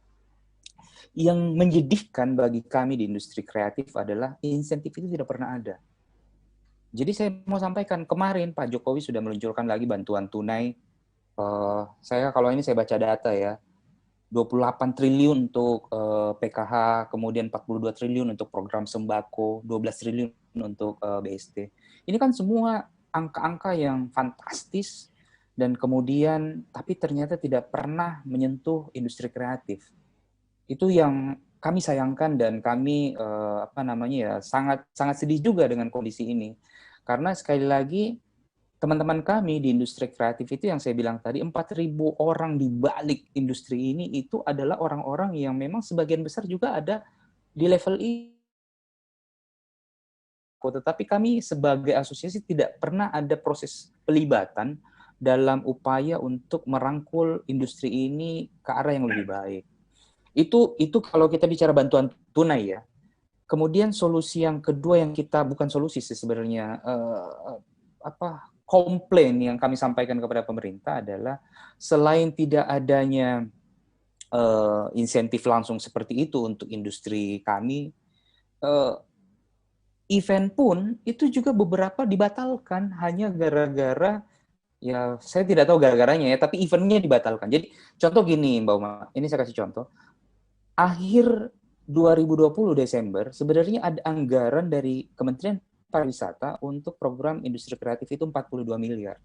Speaker 2: Yang menyedihkan bagi kami di industri kreatif adalah insentif itu tidak pernah ada. Jadi saya mau sampaikan kemarin Pak Jokowi sudah meluncurkan lagi bantuan tunai. Saya kalau ini saya baca data ya, 28 triliun untuk PKH, kemudian 42 triliun untuk program sembako, 12 triliun untuk BST. Ini kan semua angka-angka yang fantastis dan kemudian tapi ternyata tidak pernah menyentuh industri kreatif. Itu yang kami sayangkan dan kami sangat sedih juga dengan kondisi ini. Karena sekali lagi teman-teman kami di industri kreatif itu yang saya bilang tadi 4.000 orang di balik industri ini itu adalah orang-orang yang memang sebagian besar juga ada di level ini. Tetapi kami sebagai asosiasi tidak pernah ada proses pelibatan dalam upaya untuk merangkul industri ini ke arah yang lebih baik. Itu kalau kita bicara bantuan tunai ya. Kemudian solusi yang kedua yang kita bukan solusi sih sebenarnya komplain yang kami sampaikan kepada pemerintah adalah selain tidak adanya insentif langsung seperti itu untuk industri kami, event pun itu juga beberapa dibatalkan hanya gara-gara ya saya tidak tahu gara-garanya ya, tapi eventnya dibatalkan. Jadi contoh gini Mbak Uma, ini saya kasih contoh. Akhir 2020 Desember, sebenarnya ada anggaran dari Kementerian Pariwisata untuk program industri kreatif itu 42 miliar.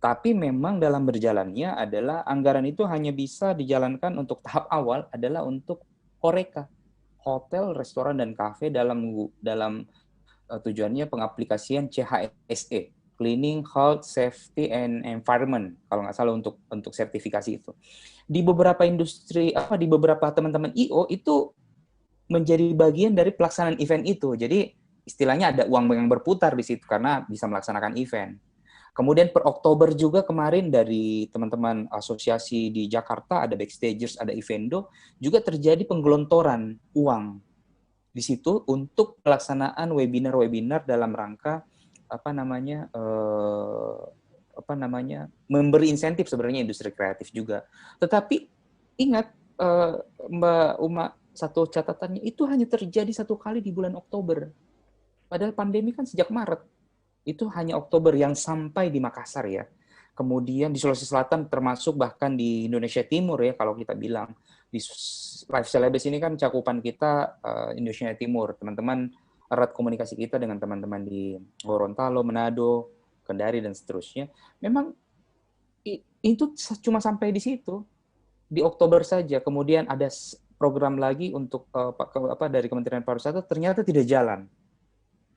Speaker 2: Tapi memang dalam berjalannya adalah anggaran itu hanya bisa dijalankan untuk tahap awal adalah untuk HoReCa, hotel, restoran, dan kafe dalam tujuannya pengaplikasian CHSE, Cleaning, Health, Safety, and Environment, kalau nggak salah untuk sertifikasi itu. Di beberapa industri, di beberapa teman-teman I.O. itu menjadi bagian dari pelaksanaan event itu. Jadi istilahnya ada uang yang berputar di situ karena bisa melaksanakan event. Kemudian per Oktober juga kemarin dari teman-teman asosiasi di Jakarta, ada Backstagers, ada Evendo, juga terjadi penggelontoran uang di situ untuk pelaksanaan webinar-webinar dalam rangka memberi insentif sebenarnya industri kreatif juga. Tetapi ingat Mbak Uma, satu catatannya itu hanya terjadi satu kali di bulan Oktober. Padahal pandemi kan sejak Maret. Itu hanya Oktober yang sampai di Makassar ya. Kemudian di Sulawesi Selatan termasuk bahkan di Indonesia Timur ya kalau kita bilang. Di Live Celebes ini kan cakupan kita Indonesia Timur. Teman-teman erat komunikasi kita dengan teman-teman di Gorontalo, Manado, Kendari dan seterusnya. Memang itu cuma sampai di situ. Di Oktober saja. Kemudian ada program lagi untuk dari Kementerian Pariwisata ternyata tidak jalan.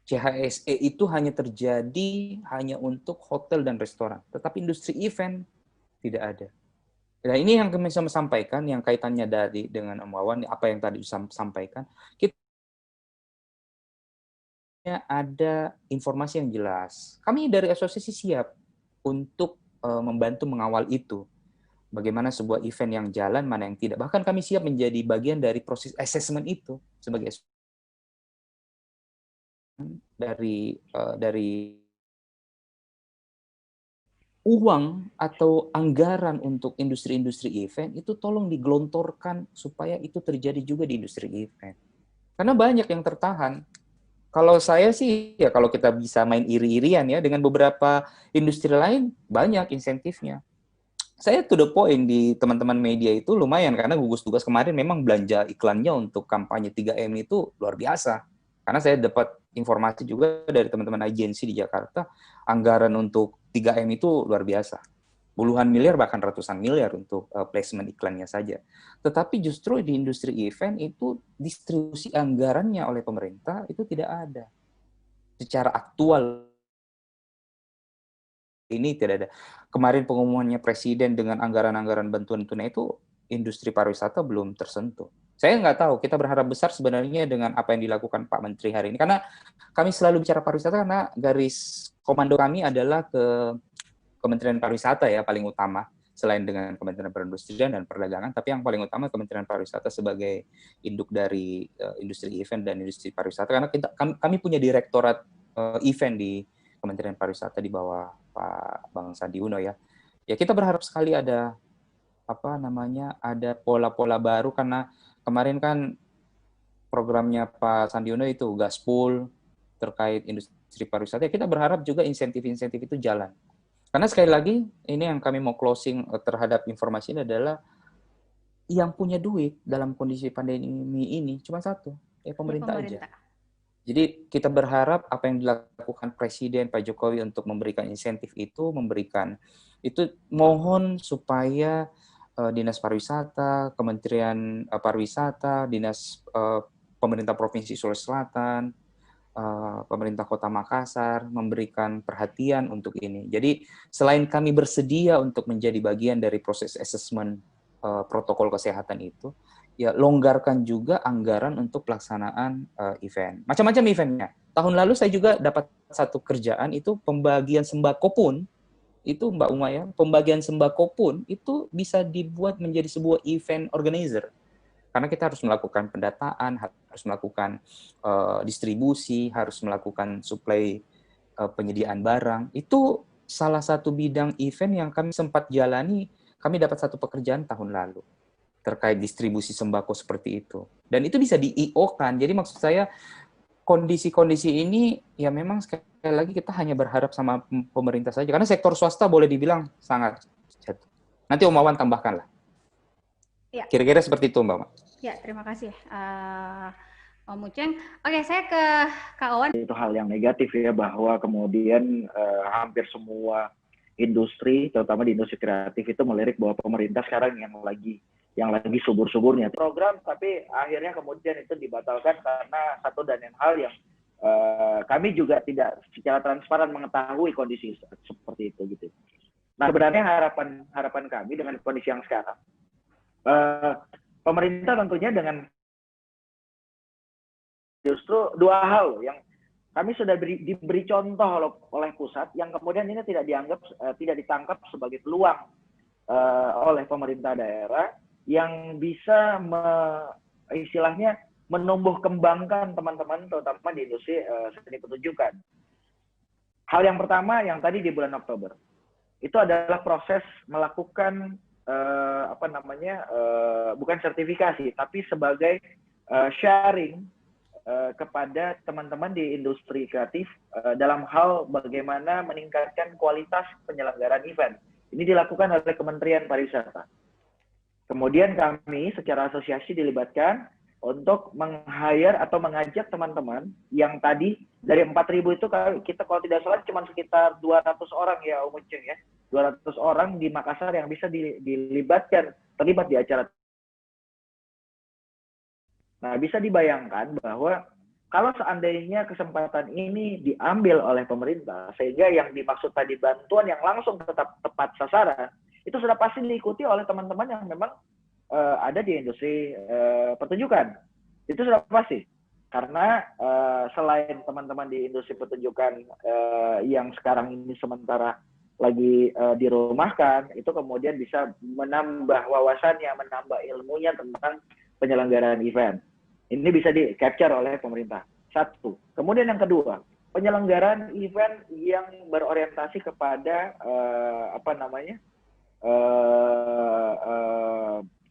Speaker 2: CHSE itu hanya terjadi hanya untuk hotel dan restoran, tetapi industri event tidak ada. Nah, ini yang kami bisa sampaikan, yang kaitannya dengan Om Wawan, apa yang tadi disampaikan, kita ada informasi yang jelas. Kami dari asosiasi siap untuk membantu mengawal itu. Bagaimana sebuah event yang jalan, mana yang tidak. Bahkan kami siap menjadi bagian dari proses assessment itu sebagai dari uang atau anggaran untuk industri-industri event itu tolong digelontorkan supaya itu terjadi juga di industri event. Karena banyak yang tertahan. Kalau saya sih ya kalau kita bisa main iri-irian ya dengan beberapa industri lain banyak insentifnya. saya to the point di teman-teman media itu lumayan, karena gugus tugas kemarin memang belanja iklannya untuk kampanye 3M itu luar biasa. Karena saya dapat informasi juga dari teman-teman agensi di Jakarta, anggaran untuk 3M itu luar biasa. Puluhan miliar bahkan ratusan miliar untuk placement iklannya saja. Tetapi justru di industri event itu distribusi anggarannya oleh pemerintah itu tidak ada. Secara aktual ini tidak ada. Kemarin pengumumannya presiden dengan anggaran-anggaran bantuan tunai itu industri pariwisata belum tersentuh. Saya nggak tahu, kita berharap besar sebenarnya dengan apa yang dilakukan Pak Menteri hari ini. Karena kami selalu bicara pariwisata karena garis komando kami adalah ke Kementerian Pariwisata ya paling utama, selain dengan Kementerian Perindustrian dan Perdagangan, tapi yang paling utama Kementerian Pariwisata sebagai induk dari industri event dan industri pariwisata. Karena kami punya direktorat event di Kementerian Pariwisata di bawah Pak Bang Sandi Uno ya. Ya kita berharap sekali ada ada pola-pola baru, karena kemarin kan programnya Pak Sandi Uno itu Gaspol terkait industri pariwisata. Ya kita berharap juga insentif-insentif itu jalan. Karena sekali lagi ini yang kami mau closing terhadap informasi ini adalah yang punya duit dalam kondisi pandemi ini cuma satu, pemerintah aja. Jadi kita berharap apa yang dilakukan Presiden Pak Jokowi untuk memberikan insentif itu, mohon supaya Dinas Pariwisata, Kementerian Pariwisata, Dinas Pemerintah Provinsi Sulawesi Selatan, pemerintah Kota Makassar memberikan perhatian untuk ini. Jadi selain kami bersedia untuk menjadi bagian dari proses asesmen protokol kesehatan itu, ya longgarkan juga anggaran untuk pelaksanaan event. Macam-macam eventnya. Tahun lalu saya juga dapat satu kerjaan itu pembagian sembako pun, itu Mbak Uma ya, pembagian sembako pun itu bisa dibuat menjadi sebuah event organizer. Karena kita harus melakukan pendataan, harus melakukan distribusi, harus melakukan suplai penyediaan barang. Itu salah satu bidang event yang kami sempat jalani, kami dapat satu pekerjaan tahun lalu terkait distribusi sembako seperti itu. Dan itu bisa di-IO-kan. Jadi maksud saya kondisi-kondisi ini ya memang sekali lagi kita hanya berharap sama pemerintah saja. Karena sektor swasta boleh dibilang sangat jatuh. Nanti Om Wawan tambahkan lah. Ya. Kira-kira seperti itu Mbak.
Speaker 1: Ya, terima kasih Om Uceng. Oke, saya ke Kak Owan.
Speaker 3: Itu hal yang negatif ya, bahwa kemudian hampir semua industri, terutama di industri kreatif itu melirik bahwa pemerintah sekarang yang lagi subur-suburnya program, tapi akhirnya kemudian itu dibatalkan karena satu dan lain hal yang kami juga tidak secara transparan mengetahui kondisi seperti itu gitu. Nah, sebenarnya harapan kami dengan kondisi yang sekarang, pemerintah tentunya dengan justru dua hal yang kami sudah diberi contoh oleh pusat, yang kemudian ini tidak ditangkap sebagai peluang oleh pemerintah daerah yang bisa istilahnya menumbuh kembangkan teman-teman terutama di industri seni pertunjukan. Hal yang pertama yang tadi di bulan Oktober itu adalah proses melakukan bukan sertifikasi tapi sebagai sharing kepada teman-teman di industri kreatif dalam hal bagaimana meningkatkan kualitas penyelenggaraan event. Ini dilakukan oleh Kementerian Pariwisata. Kemudian kami secara asosiasi dilibatkan untuk meng-hire atau mengajak teman-teman yang tadi dari 4.000 itu kita kalau tidak salah cuma sekitar 200 orang ya Om Uceng ya. 200 orang di Makassar yang bisa terlibat di acara. Nah, bisa dibayangkan bahwa kalau seandainya kesempatan ini diambil oleh pemerintah, sehingga yang dimaksud tadi bantuan yang langsung tetap tepat sasaran, itu sudah pasti diikuti oleh teman-teman yang memang ada di industri pertunjukan. Itu sudah pasti. Karena selain teman-teman di industri pertunjukan yang sekarang ini sementara lagi dirumahkan, itu kemudian bisa menambah wawasannya, menambah ilmunya tentang penyelenggaraan event. Ini bisa di-capture oleh pemerintah. Satu. Kemudian yang kedua, penyelenggaraan event yang berorientasi kepada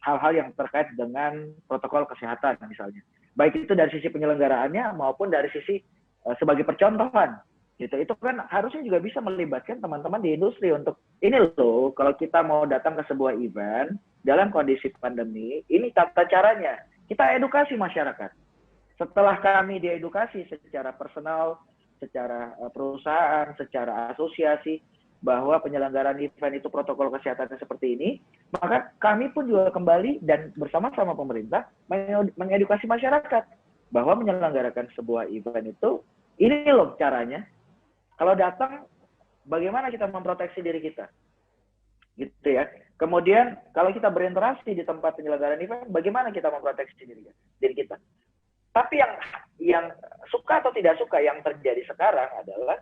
Speaker 3: hal-hal yang terkait dengan protokol kesehatan misalnya. Baik itu dari sisi penyelenggaraannya maupun dari sisi sebagai percontohan. Gitu. Itu kan harusnya juga bisa melibatkan teman-teman di industri untuk ini loh, kalau kita mau datang ke sebuah event dalam kondisi pandemi, ini tata caranya. Kita edukasi masyarakat. Setelah kami diedukasi secara personal, secara perusahaan, secara asosiasi, bahwa penyelenggaraan event itu protokol kesehatannya seperti ini, maka kami pun juga kembali dan bersama-sama pemerintah mengedukasi masyarakat bahwa menyelenggarakan sebuah event itu, ini loh caranya. Kalau datang, bagaimana kita memproteksi diri kita? Gitu ya. Kemudian, kalau kita berinteraksi di tempat penyelenggaraan event, bagaimana kita memproteksi diri kita? Tapi yang suka atau tidak suka yang terjadi sekarang adalah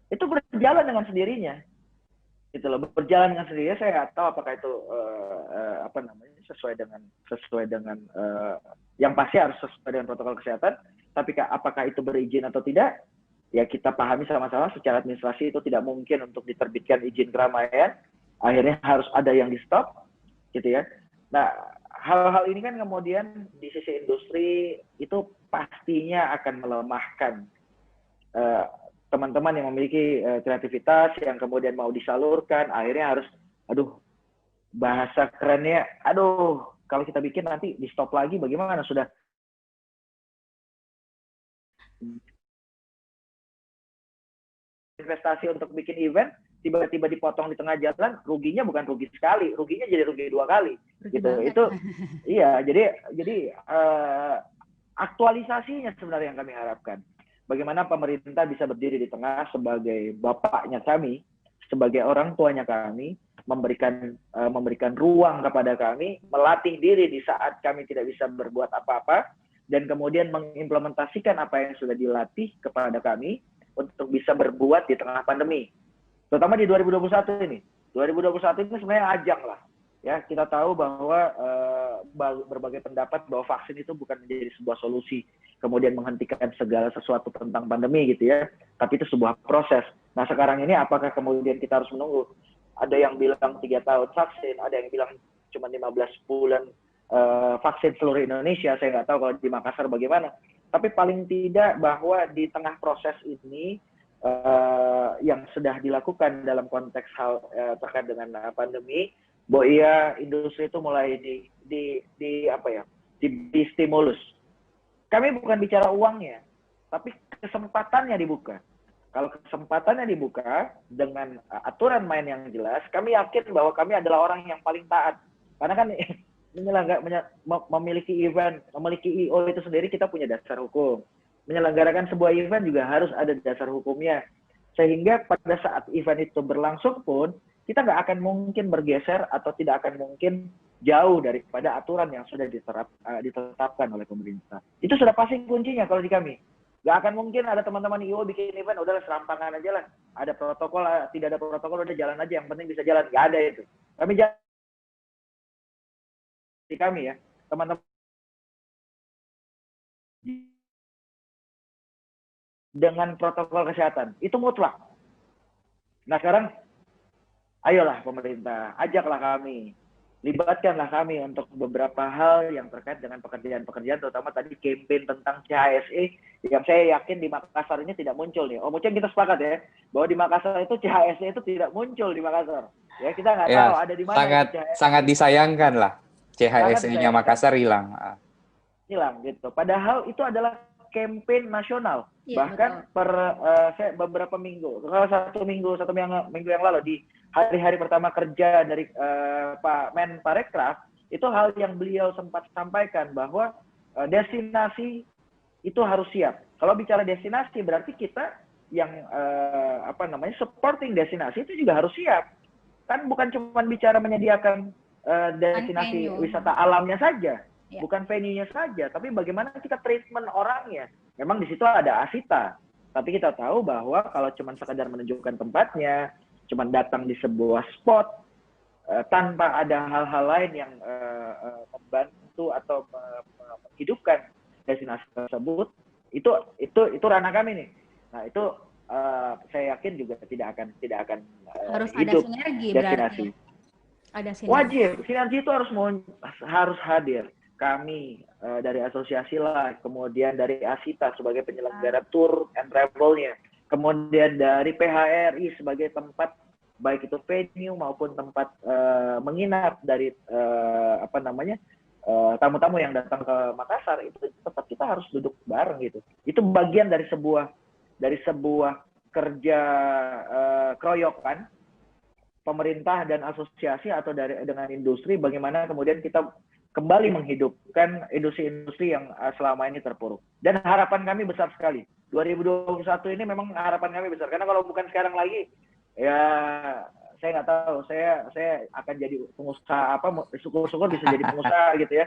Speaker 3: itu berjalan dengan sendirinya. Gitu loh, berjalan dengan sendirinya. Saya nggak tahu apakah itu sesuai dengan yang pasti harus sesuai dengan protokol kesehatan. Tapi apakah itu berizin atau tidak? Ya kita pahami sama-sama secara administrasi itu tidak mungkin untuk diterbitkan izin keramaian. Akhirnya harus ada yang di stop, gitu ya. Nah, hal-hal ini kan kemudian di sisi industri itu pastinya akan melemahkan teman-teman yang memiliki kreativitas yang kemudian mau disalurkan. Akhirnya harus, bahasa kerennya, kalau kita bikin nanti di stop lagi bagaimana, sudah investasi untuk bikin event tiba-tiba dipotong di tengah jalan, ruginya bukan rugi sekali, ruginya jadi rugi 2 kali. Gitu. Itu iya, jadi aktualisasinya sebenarnya yang kami harapkan. Bagaimana pemerintah bisa berdiri di tengah sebagai bapaknya kami, sebagai orang tuanya kami, memberikan ruang kepada kami, melatih diri di saat kami tidak bisa berbuat apa-apa, dan kemudian mengimplementasikan apa yang sudah dilatih kepada kami untuk bisa berbuat di tengah pandemi. Terutama di 2021 ini. 2021 ini sebenarnya ajang lah. Ya, kita tahu bahwa berbagai pendapat bahwa vaksin itu bukan menjadi sebuah solusi, kemudian menghentikan segala sesuatu tentang pandemi gitu ya. Tapi itu sebuah proses. Nah, sekarang ini apakah kemudian kita harus menunggu? Ada yang bilang 3 tahun vaksin, ada yang bilang cuma 15 bulan vaksin seluruh Indonesia. Saya nggak tahu kalau di Makassar bagaimana. Tapi paling tidak bahwa di tengah proses ini yang sudah dilakukan dalam konteks hal terkait dengan pandemi, bahwa industri itu mulai di stimulus. Kami bukan bicara uangnya, tapi kesempatannya dibuka. Kalau kesempatannya dibuka dengan aturan main yang jelas, kami yakin bahwa kami adalah orang yang paling taat. Karena kan memiliki event, memiliki IO itu sendiri, kita punya dasar hukum. Menyelenggarakan sebuah event juga harus ada dasar hukumnya. Sehingga pada saat event itu berlangsung pun, kita nggak akan mungkin bergeser atau tidak akan mungkin jauh daripada aturan yang sudah ditetapkan oleh pemerintah. Itu sudah pasti kuncinya kalau di kami. Nggak akan mungkin ada teman-teman IO bikin event, udahlah serampangan aja lah. Ada protokol, tidak ada protokol, udah jalan aja, yang penting bisa jalan. Nggak ada itu. Kami di kami ya, teman-teman dengan protokol kesehatan itu mutlak. Nah sekarang, ayolah pemerintah, ajaklah kami, libatkanlah kami untuk beberapa hal yang terkait dengan pekerjaan-pekerjaan, terutama tadi campaign tentang CHSE yang saya yakin di Makassar ini tidak muncul nih. Mungkin kita sepakat ya, bahwa di Makassar itu CHSE itu tidak muncul di Makassar. Ya kita nggak tahu ada di mana.
Speaker 2: Sangat disayangkan lah. CHSE-nya Makassar hilang.
Speaker 3: Hilang gitu. Padahal itu adalah campaign nasional. Ya, bahkan saya beberapa minggu, satu minggu yang lalu di hari-hari pertama kerja dari Pak Menparekraf, itu hal yang beliau sempat sampaikan bahwa destinasi itu harus siap. Kalau bicara destinasi berarti kita yang supporting destinasi itu juga harus siap. Kan bukan cuma bicara menyediakan destinasi wisata alamnya saja, bukan venue-nya saja, tapi bagaimana kita treatment orangnya. Memang di situ ada asita, tapi kita tahu bahwa kalau cuma sekadar menunjukkan tempatnya, cuma datang di sebuah spot tanpa ada hal-hal lain yang membantu atau menghidupkan destinasi tersebut, itu ranah kami nih. Nah itu saya yakin juga tidak akan
Speaker 1: harus
Speaker 3: hidup
Speaker 1: ada sinergi
Speaker 3: destinasi.
Speaker 1: Berarti. Ada sinergi.
Speaker 3: Wajib, sinergi itu harus hadir. Kami dari asosiasi lah, kemudian dari Asita sebagai penyelenggara tour and travel-nya, kemudian dari PHRI sebagai tempat baik itu venue maupun tempat menginap dari tamu-tamu yang datang ke Makassar, itu tetap kita harus duduk bareng gitu. Itu bagian dari sebuah kerja keroyokan pemerintah dan asosiasi atau dengan industri, bagaimana kemudian kita kembali menghidupkan industri-industri yang selama ini terpuruk. Dan harapan kami besar sekali. 2021 ini memang harapan kami besar, karena kalau bukan sekarang lagi, ya saya nggak tahu, saya akan jadi pengusaha syukur-syukur bisa jadi pengusaha gitu ya.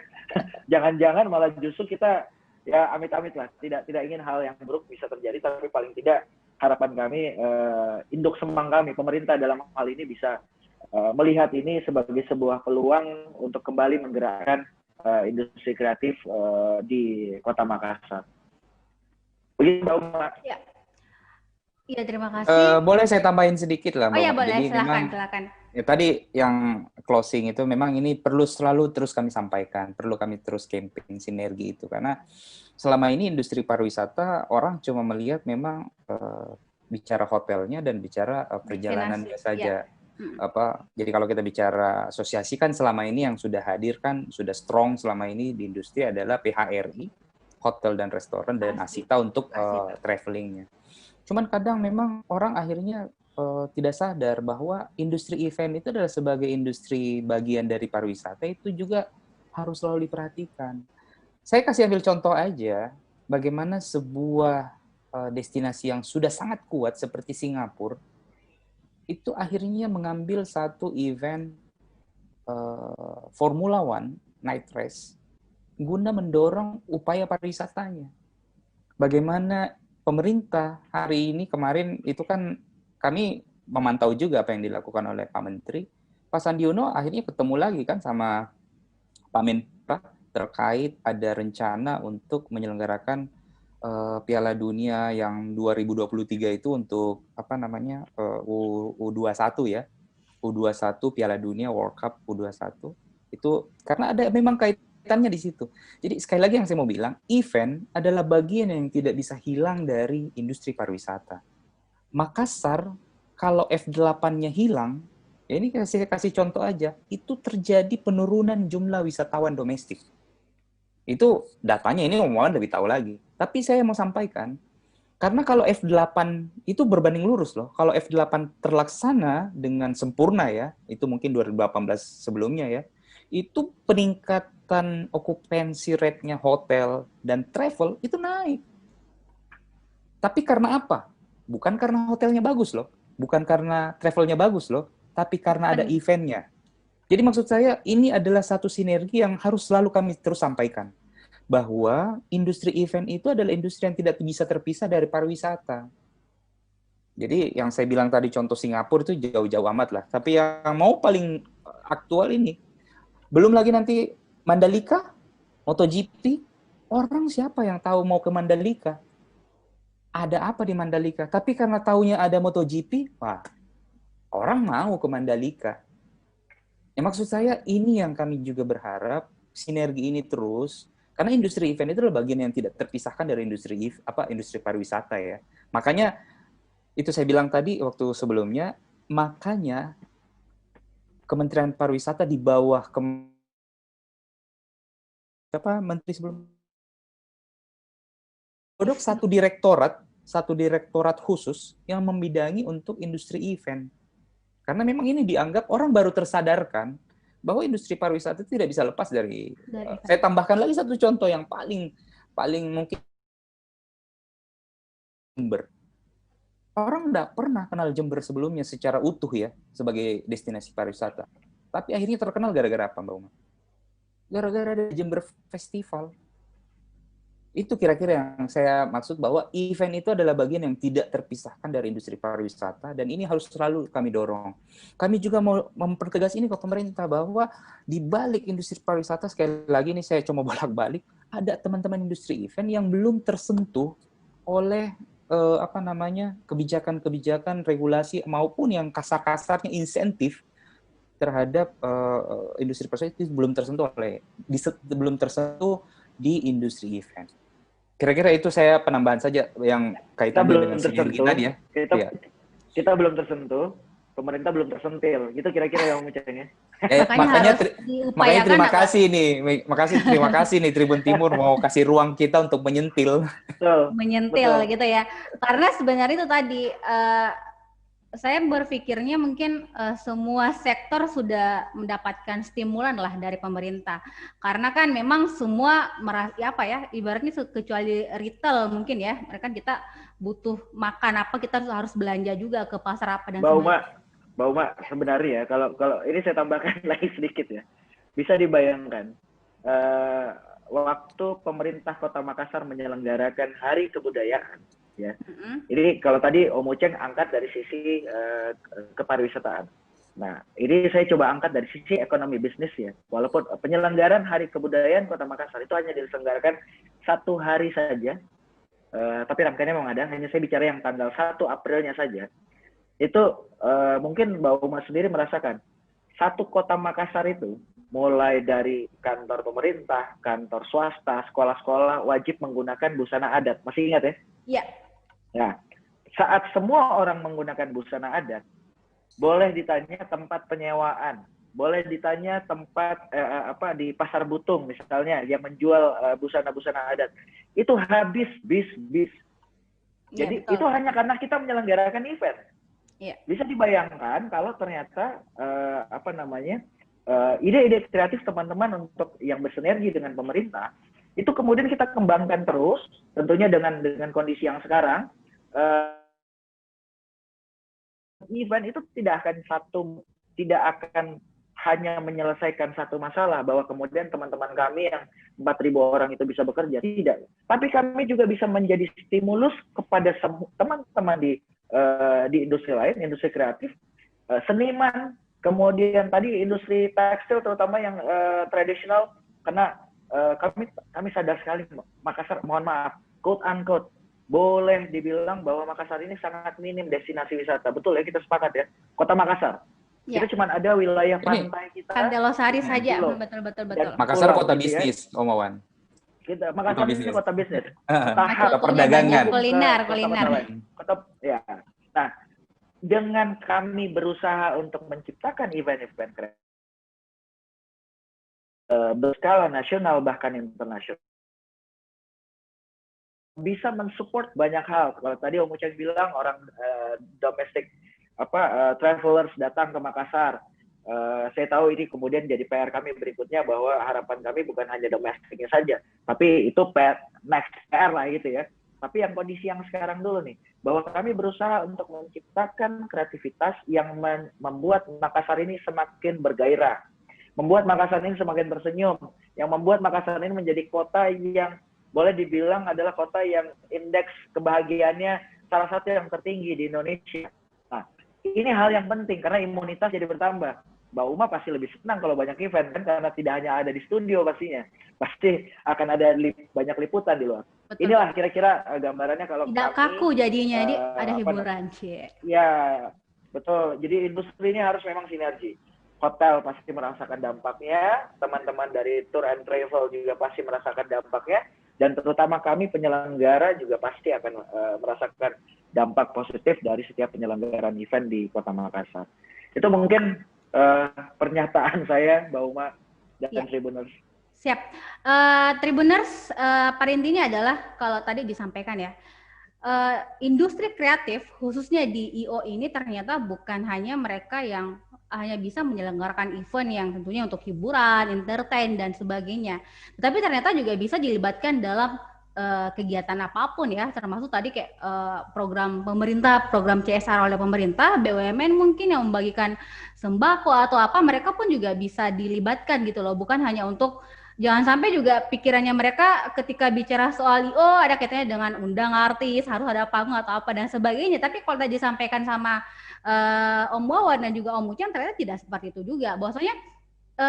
Speaker 3: Jangan-jangan malah justru kita, ya amit-amit lah, tidak ingin hal yang buruk bisa terjadi, tapi paling tidak harapan kami, induk semang kami, pemerintah dalam hal ini bisa melihat ini sebagai sebuah peluang untuk kembali menggerakkan industri kreatif di Kota Makassar. Begitu, Mbak Uma.
Speaker 1: Ya. Iya, terima kasih.
Speaker 2: Boleh saya tambahin sedikit lah, Mbak.
Speaker 1: Oh ya, boleh.
Speaker 2: Jadi
Speaker 1: silakan.
Speaker 2: Ya, tadi yang closing itu memang ini perlu selalu terus kami sampaikan, perlu kami terus campaign sinergi itu, karena selama ini industri pariwisata orang cuma melihat memang bicara hotelnya dan bicara perjalanannya saja. Jadi kalau kita bicara asosiasi kan selama ini yang sudah hadir kan sudah strong selama ini di industri adalah PHRI, hotel dan restoran, dan Asita untuk travelingnya. Cuman kadang memang orang akhirnya tidak sadar bahwa industri event itu adalah sebagai industri bagian dari pariwisata, itu juga harus selalu diperhatikan. Saya kasih ambil contoh aja, bagaimana sebuah destinasi yang sudah sangat kuat seperti Singapura, itu akhirnya mengambil satu event Formula One Night Race guna mendorong upaya pariwisatanya. Bagaimana pemerintah hari ini, kemarin itu kan kami memantau juga apa yang dilakukan oleh Pak Menteri. Pak Sandiono akhirnya ketemu lagi kan sama Pak Menpora terkait ada rencana untuk menyelenggarakan Piala Dunia yang 2023 itu untuk U21 ya. U21 Piala Dunia World Cup U21 itu karena ada memang kaitannya di situ. Jadi sekali lagi yang saya mau bilang, event adalah bagian yang tidak bisa hilang dari industri pariwisata. Makassar kalau F8-nya hilang, ya ini saya kasih contoh aja, itu terjadi penurunan jumlah wisatawan domestik. Itu datanya ini omongan lebih tahu lagi. Tapi saya mau sampaikan, karena kalau F8 itu berbanding lurus loh. Kalau F8 terlaksana dengan sempurna ya, itu mungkin 2018 sebelumnya ya, itu peningkatan okupansi rate-nya hotel dan travel itu naik. Tapi karena apa? Bukan karena hotelnya bagus loh, bukan karena travelnya bagus loh, tapi karena ada eventnya. Jadi maksud saya ini adalah satu sinergi yang harus selalu kami terus sampaikan. Bahwa industri event itu adalah industri yang tidak bisa terpisah dari pariwisata. Jadi yang saya bilang tadi contoh Singapura itu jauh-jauh amat lah. Tapi yang mau paling aktual ini, belum lagi nanti Mandalika, MotoGP, orang siapa yang tahu mau ke Mandalika? Ada apa di Mandalika? Tapi karena taunya ada MotoGP, wah, orang mau ke Mandalika. Ya, maksud saya ini yang kami juga berharap sinergi ini terus. Karena industri event itu adalah bagian yang tidak terpisahkan dari industri pariwisata ya. Makanya itu saya bilang tadi waktu sebelumnya, makanya Kementerian Pariwisata di bawah menteri sebelum satu direktorat khusus yang membidangi untuk industri event. Karena memang ini dianggap orang baru tersadarkan bahwa industri pariwisata itu tidak bisa lepas dari saya tambahkan lagi satu contoh yang paling mungkin Jember. Orang tidak pernah kenal Jember sebelumnya secara utuh ya sebagai destinasi pariwisata. Tapi akhirnya terkenal gara-gara apa, Mbak Uma? Gara-gara ada Jember Festival. Itu kira-kira yang saya maksud bahwa event itu adalah bagian yang tidak terpisahkan dari industri pariwisata dan ini harus selalu kami dorong. Kami juga mau mempertegas ini ke pemerintah bahwa di balik industri pariwisata, sekali lagi ini saya cuma bolak-balik, ada teman-teman industri event yang belum tersentuh oleh kebijakan-kebijakan regulasi maupun yang kasar-kasarnya insentif terhadap industri pariwisata itu belum tersentuh di industri event. Kira-kira itu saya penambahan saja yang
Speaker 3: Kita
Speaker 2: kaitannya
Speaker 3: belum
Speaker 2: dengan sinergi
Speaker 3: tersentuh.
Speaker 2: tadi ya. Iya.
Speaker 3: Kita belum tersentuh. Pemerintah belum tersentil. Itu kira-kira yang ngomongnya.
Speaker 1: Makanya harus
Speaker 2: makanya terima
Speaker 1: diupayakan
Speaker 2: kasih nih, terima kasih nih Tribun Timur mau kasih ruang kita untuk menyentil.
Speaker 1: menyentil gitu ya. Karena sebenarnya itu tadi saya berpikirnya mungkin semua sektor sudah mendapatkan stimulan lah dari pemerintah. Karena kan memang semua ibaratnya kecuali retail mungkin ya, mereka kita butuh makan apa, kita harus belanja juga ke pasar apa dan sebagainya.
Speaker 3: Mbak Uma, sebenarnya kalau ini saya tambahkan lagi sedikit ya. Bisa dibayangkan waktu pemerintah Kota Makassar menyelenggarakan Hari Kebudayaan ya. Ini kalau tadi Om Uceng angkat dari sisi kepariwisataan. Nah, ini saya coba angkat dari sisi ekonomi bisnis ya. Walaupun penyelenggaraan Hari Kebudayaan Kota Makassar itu hanya diselenggarakan 1 hari saja. Tapi rangkaiannya memang ada, hanya saya bicara yang tanggal 1 Aprilnya saja. Itu mungkin Mbak Uma sendiri merasakan satu Kota Makassar itu mulai dari kantor pemerintah, kantor swasta, sekolah-sekolah wajib menggunakan busana adat. Masih ingat ya?
Speaker 1: Iya.
Speaker 3: Nah, saat semua orang menggunakan busana adat, boleh ditanya tempat penyewaan, boleh ditanya tempat di pasar Butung misalnya yang menjual busana-busana adat. Itu habis bis. Jadi itu hanya karena kita menyelenggarakan event. Yeah. Bisa dibayangkan kalau ternyata ide-ide kreatif teman-teman untuk yang bersinergi dengan pemerintah itu kemudian kita kembangkan terus, tentunya dengan kondisi yang sekarang event itu tidak akan hanya menyelesaikan satu masalah bahwa kemudian teman-teman kami yang 4.000 orang itu bisa bekerja, tidak. Tapi kami juga bisa menjadi stimulus kepada teman-teman di industri lain, industri kreatif, seniman, kemudian tadi industri tekstil terutama yang tradisional, karena kami sadar sekali Makassar, mohon maaf, quote unquote, boleh dibilang bahwa Makassar ini sangat minim destinasi wisata. Betul ya, kita sepakat ya, Kota Makassar. Ya. Kita cuma ada wilayah pantai kita,
Speaker 1: Kandelosari saja, betul.
Speaker 2: Makassar kota bisnis, Om Wawan.
Speaker 3: Makassar ini kota bisnis,
Speaker 2: kota perdagangan,
Speaker 1: kuliner.
Speaker 3: Ya. Nah, dengan kami berusaha untuk menciptakan event-event kreatif berskala nasional bahkan internasional, bisa mensupport banyak hal. Kalau tadi Om Uceng bilang orang domestik travelers datang ke Makassar. Saya tahu ini kemudian jadi PR kami berikutnya, bahwa harapan kami bukan hanya domestiknya saja, tapi itu next PR lah gitu ya. Tapi yang kondisi yang sekarang dulu nih, bahwa kami berusaha untuk menciptakan kreativitas yang membuat Makassar ini semakin bergairah, membuat Makassar ini semakin tersenyum, yang membuat Makassar ini menjadi kota yang boleh dibilang adalah kota yang indeks kebahagiaannya salah satu yang tertinggi di Indonesia. Nah, ini hal yang penting karena imunitas jadi bertambah. Mbak Uma pasti lebih senang kalau banyak event kan, karena tidak hanya ada di studio pastinya, pasti akan ada banyak liputan di luar. Betul. Inilah kira-kira gambarannya kalau
Speaker 1: tidak kaku jadinya, ada hiburan sih.
Speaker 3: Ya, betul. Jadi industri ini harus memang sinergi. Hotel pasti merasakan dampaknya, teman-teman dari tour and travel juga pasti merasakan dampaknya, dan terutama kami penyelenggara juga pasti akan merasakan dampak positif dari setiap penyelenggaraan event di Kota Makassar. Itu mungkin pernyataan saya, Mbak Uma dan Tribuners.
Speaker 1: Siap. Tribuners, pada intinya adalah kalau tadi disampaikan ya, industri kreatif khususnya di IO ini ternyata bukan hanya mereka yang hanya bisa menyelenggarakan event yang tentunya untuk hiburan, entertain dan sebagainya, tapi ternyata juga bisa dilibatkan dalam kegiatan apapun ya, termasuk tadi kayak program pemerintah, program CSR oleh pemerintah, BUMN mungkin yang membagikan sembako atau apa, mereka pun juga bisa dilibatkan gitu loh, bukan hanya untuk, jangan sampai juga pikirannya mereka ketika bicara soal IO ada kaitannya dengan undang artis, harus ada panggung atau apa dan sebagainya, tapi kalau tadi disampaikan sama Om Wawan dan juga Om Uceng ternyata tidak seperti itu juga, bahwasanya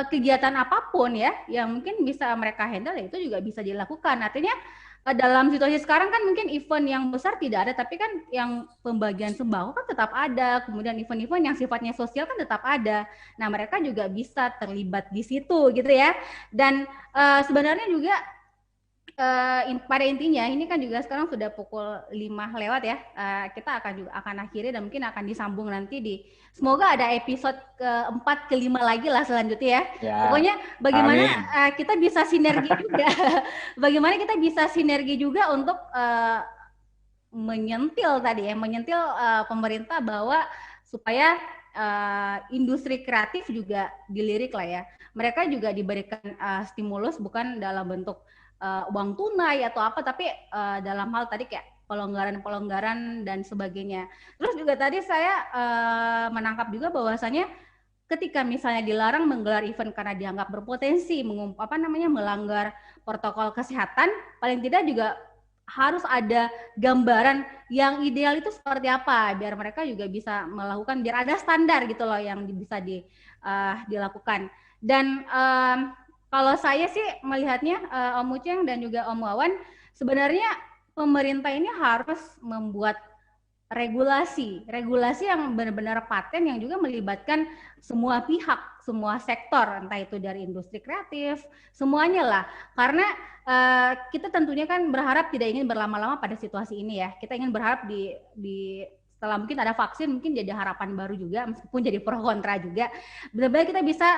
Speaker 1: kegiatan apapun ya yang mungkin bisa mereka handle ya itu juga bisa dilakukan. Artinya dalam situasi sekarang kan mungkin event yang besar tidak ada, tapi kan yang pembagian sembako kan tetap ada, kemudian event-event yang sifatnya sosial kan tetap ada. Nah, mereka juga bisa terlibat di situ gitu ya. Dan sebenarnya juga pada intinya ini kan juga sekarang sudah pukul 5 lewat ya. Kita akan akhiri dan mungkin akan disambung nanti semoga ada episode keempat, kelima lagi lah selanjutnya ya.
Speaker 2: Ya.
Speaker 1: Pokoknya bagaimana kita bisa sinergi juga. Bagaimana kita bisa sinergi juga untuk menyentil pemerintah bahwa supaya industri kreatif juga dilirik lah ya. Mereka juga diberikan stimulus bukan dalam bentuk uang tunai atau apa, tapi dalam hal tadi kayak pelonggaran dan sebagainya. Terus juga tadi saya menangkap juga bahwasanya ketika misalnya dilarang menggelar event karena dianggap berpotensi melanggar protokol kesehatan, paling tidak juga harus ada gambaran yang ideal itu seperti apa biar mereka juga bisa melakukan, biar ada standar gitu loh yang bisa dilakukan. Dan kalau saya sih melihatnya Om Uceng dan juga Om Wawan, sebenarnya pemerintah ini harus membuat regulasi yang benar-benar paten yang juga melibatkan semua pihak, semua sektor, entah itu dari industri kreatif, semuanya lah. Karena kita tentunya kan berharap tidak ingin berlama-lama pada situasi ini ya. Kita ingin berharap di setelah mungkin ada vaksin, mungkin jadi harapan baru juga, meskipun jadi pro kontra juga. Benar-benar kita bisa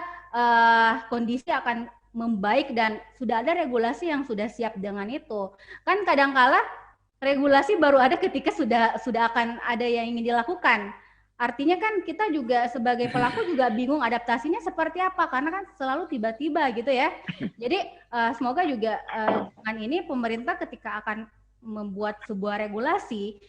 Speaker 1: kondisi akan membaik dan sudah ada regulasi yang sudah siap dengan itu. Kan kadangkala regulasi baru ada ketika sudah akan ada yang ingin dilakukan. Artinya kan kita juga sebagai pelaku juga bingung adaptasinya seperti apa, karena kan selalu tiba-tiba gitu ya. Jadi semoga juga dengan ini pemerintah ketika akan membuat sebuah regulasi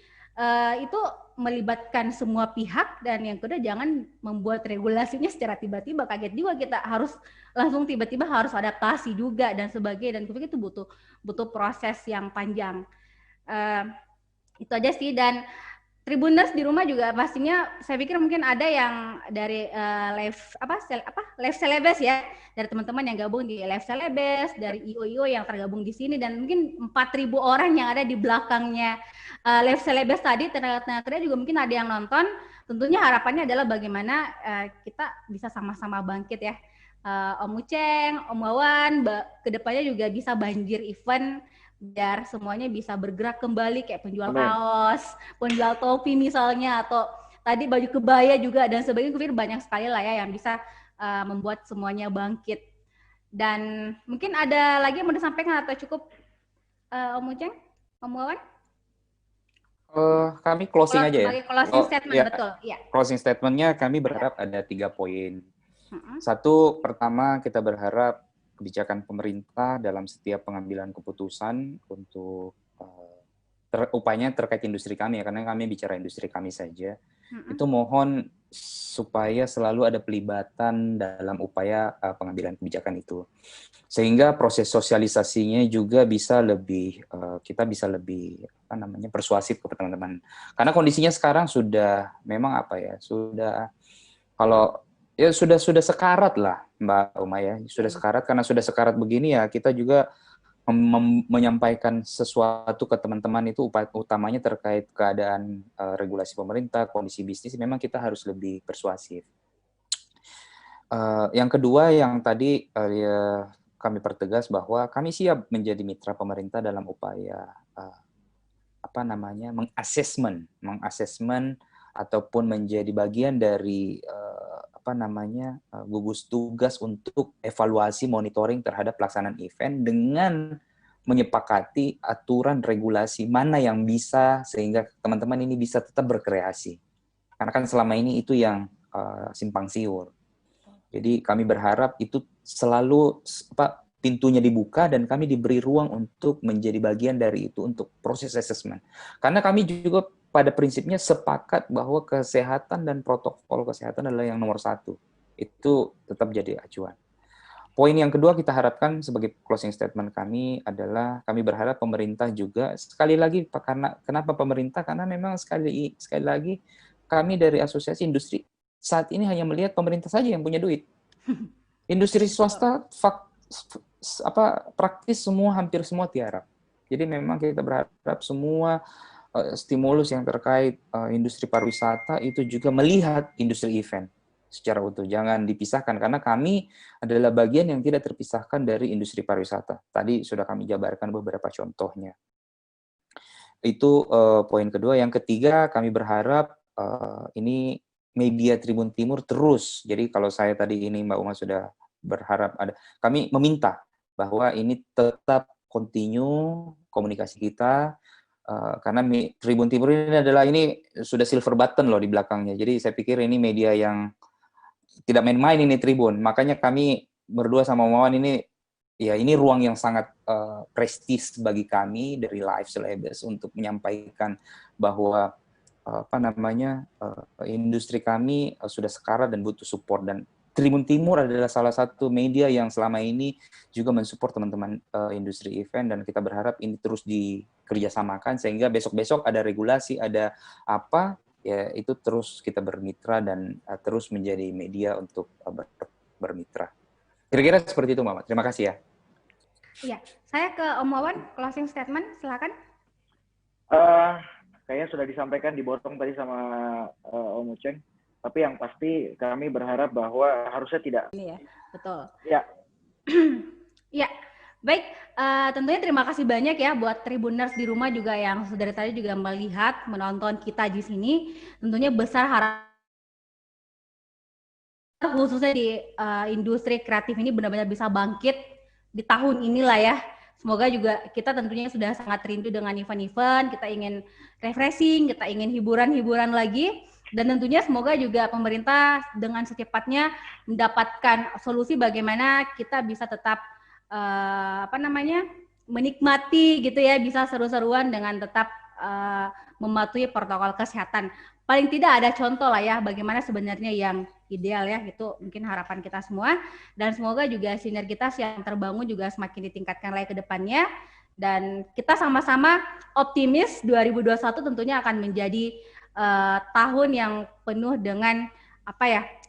Speaker 1: itu melibatkan semua pihak, dan yang kedua jangan membuat regulasinya secara tiba-tiba, kaget juga kita harus langsung tiba-tiba harus adaptasi juga dan sebagainya, dan itu butuh proses yang panjang. Itu aja sih. Dan Tribuners di rumah juga pastinya saya pikir mungkin ada yang dari live Celebes ya, dari teman-teman yang gabung di live Celebes, dari IO yang tergabung di sini, dan mungkin 4.000 orang yang ada di belakangnya live Celebes tadi, tenaga-tenaga kerja juga mungkin ada yang nonton. Tentunya harapannya adalah bagaimana kita bisa sama-sama bangkit ya. Om Uceng, Om Wawan, kedepannya juga bisa banjir event biar semuanya bisa bergerak kembali, kayak penjual kaos, penjual topi misalnya, atau tadi baju kebaya juga dan sebagainya. Banyak sekali lah ya yang bisa membuat semuanya bangkit. Dan mungkin ada lagi yang mau disampaikan atau cukup Om Uceng, Om Wawan?
Speaker 2: Kami closing aja ya.
Speaker 1: Closing statement, ya, betul. Ya.
Speaker 2: Closing statementnya kami berharap ada 3 poin. Satu, pertama kita berharap kebijakan pemerintah dalam setiap pengambilan keputusan untuk upayanya terkait industri kami ya, karena kami bicara industri kami saja, itu mohon supaya selalu ada pelibatan dalam upaya pengambilan kebijakan itu, sehingga proses sosialisasinya juga bisa lebih kita bisa lebih persuasif ke teman-teman, karena kondisinya sekarang sudah memang sudah sudah sekarat lah Mbak Uma ya, sudah sekarat. Karena sudah sekarat begini ya, kita juga menyampaikan sesuatu ke teman-teman itu utamanya terkait keadaan regulasi pemerintah, kondisi bisnis, memang kita harus lebih persuasif. Yang kedua, yang tadi kami pertegas bahwa kami siap menjadi mitra pemerintah dalam upaya mengasesmen ataupun menjadi bagian dari gugus tugas untuk evaluasi monitoring terhadap pelaksanaan event dengan menyepakati aturan regulasi mana yang bisa sehingga teman-teman ini bisa tetap berkreasi. Karena kan selama ini itu yang simpang siur. Jadi kami berharap itu selalu pintunya dibuka dan kami diberi ruang untuk menjadi bagian dari itu untuk proses assessment. Karena kami juga pada prinsipnya sepakat bahwa kesehatan dan protokol kesehatan adalah yang nomor 1. Itu tetap jadi acuan. Poin yang kedua kita harapkan sebagai closing statement kami adalah kami berharap pemerintah juga, sekali lagi, kenapa pemerintah? Karena memang sekali lagi kami dari asosiasi industri saat ini hanya melihat pemerintah saja yang punya duit. Industri swasta praktis hampir semua tiarap. Jadi memang kita berharap semua stimulus yang terkait industri pariwisata itu juga melihat industri event secara utuh. Jangan dipisahkan, karena kami adalah bagian yang tidak terpisahkan dari industri pariwisata. Tadi sudah kami jabarkan beberapa contohnya. Itu poin kedua. Yang ketiga, kami berharap ini media Tribun Timur terus. Jadi kalau saya tadi ini Mbak Uma sudah berharap ada, kami meminta bahwa ini tetap continue komunikasi kita, karena Tribun Timur ini sudah silver button loh di belakangnya. Jadi saya pikir ini media yang tidak main-main ini Tribun. Makanya kami berdua sama Wawan ini, ya ini ruang yang sangat prestis bagi kami dari Live Syllabus untuk menyampaikan bahwa industri kami sudah sekarat dan butuh support, dan Tribun Timur adalah salah satu media yang selama ini juga mensupport teman-teman industri event, dan kita berharap ini terus dikerjasamakan sehingga besok-besok ada regulasi, ada apa, ya itu terus kita bermitra dan terus menjadi media untuk bermitra. Kira-kira seperti itu, Mama. Terima kasih ya.
Speaker 1: Iya, saya ke Om Wawan, closing statement, silakan.
Speaker 3: Kayaknya sudah disampaikan, dibotong tadi sama Om Uceng. Tapi yang pasti kami berharap bahwa harusnya tidak.
Speaker 1: Ini ya, betul.
Speaker 3: Ya.
Speaker 1: Ya, baik. Tentunya terima kasih banyak ya buat Tribuners di rumah juga yang dari tadi juga melihat, menonton kita di sini. Tentunya besar harapan khususnya di industri kreatif ini benar-benar bisa bangkit di tahun inilah ya. Semoga juga kita tentunya sudah sangat rindu dengan event-event, kita ingin refreshing, kita ingin hiburan-hiburan lagi. Dan tentunya semoga juga pemerintah dengan secepatnya mendapatkan solusi bagaimana kita bisa tetap menikmati gitu ya, bisa seru-seruan dengan tetap mematuhi protokol kesehatan. Paling tidak ada contoh lah ya bagaimana sebenarnya yang ideal ya, itu mungkin harapan kita semua. Dan semoga juga sinergitas yang terbangun juga semakin ditingkatkan lagi ke depannya. Dan kita sama-sama optimis 2021 tentunya akan menjadi tahun yang penuh dengan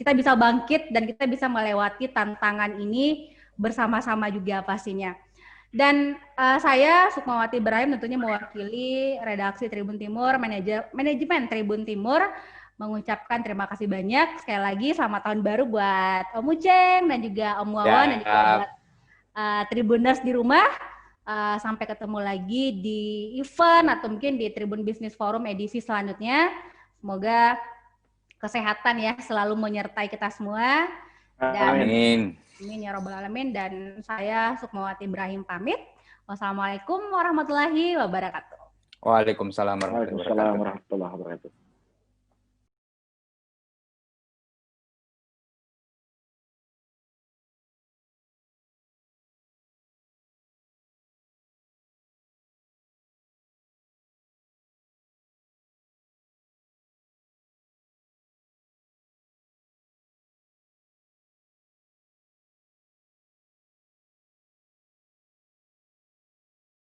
Speaker 1: kita bisa bangkit dan kita bisa melewati tantangan ini bersama-sama juga pastinya. Dan saya Sukmawati Ibrahim tentunya mewakili redaksi Tribun Timur, manajemen Tribun Timur mengucapkan terima kasih banyak. Sekali lagi selamat tahun baru buat Om Uceng dan juga Om Wawan dan juga buat Tribuners di rumah. Sampai ketemu lagi di event atau mungkin di Tribun Business Forum edisi selanjutnya. Semoga kesehatan ya selalu menyertai kita semua. Dan, amin ya robbal alamin. Dan saya Sukmawati Ibrahim pamit. Wassalamualaikum warahmatullahi wabarakatuh.
Speaker 2: Waalaikumsalam warahmatullahi wabarakatuh.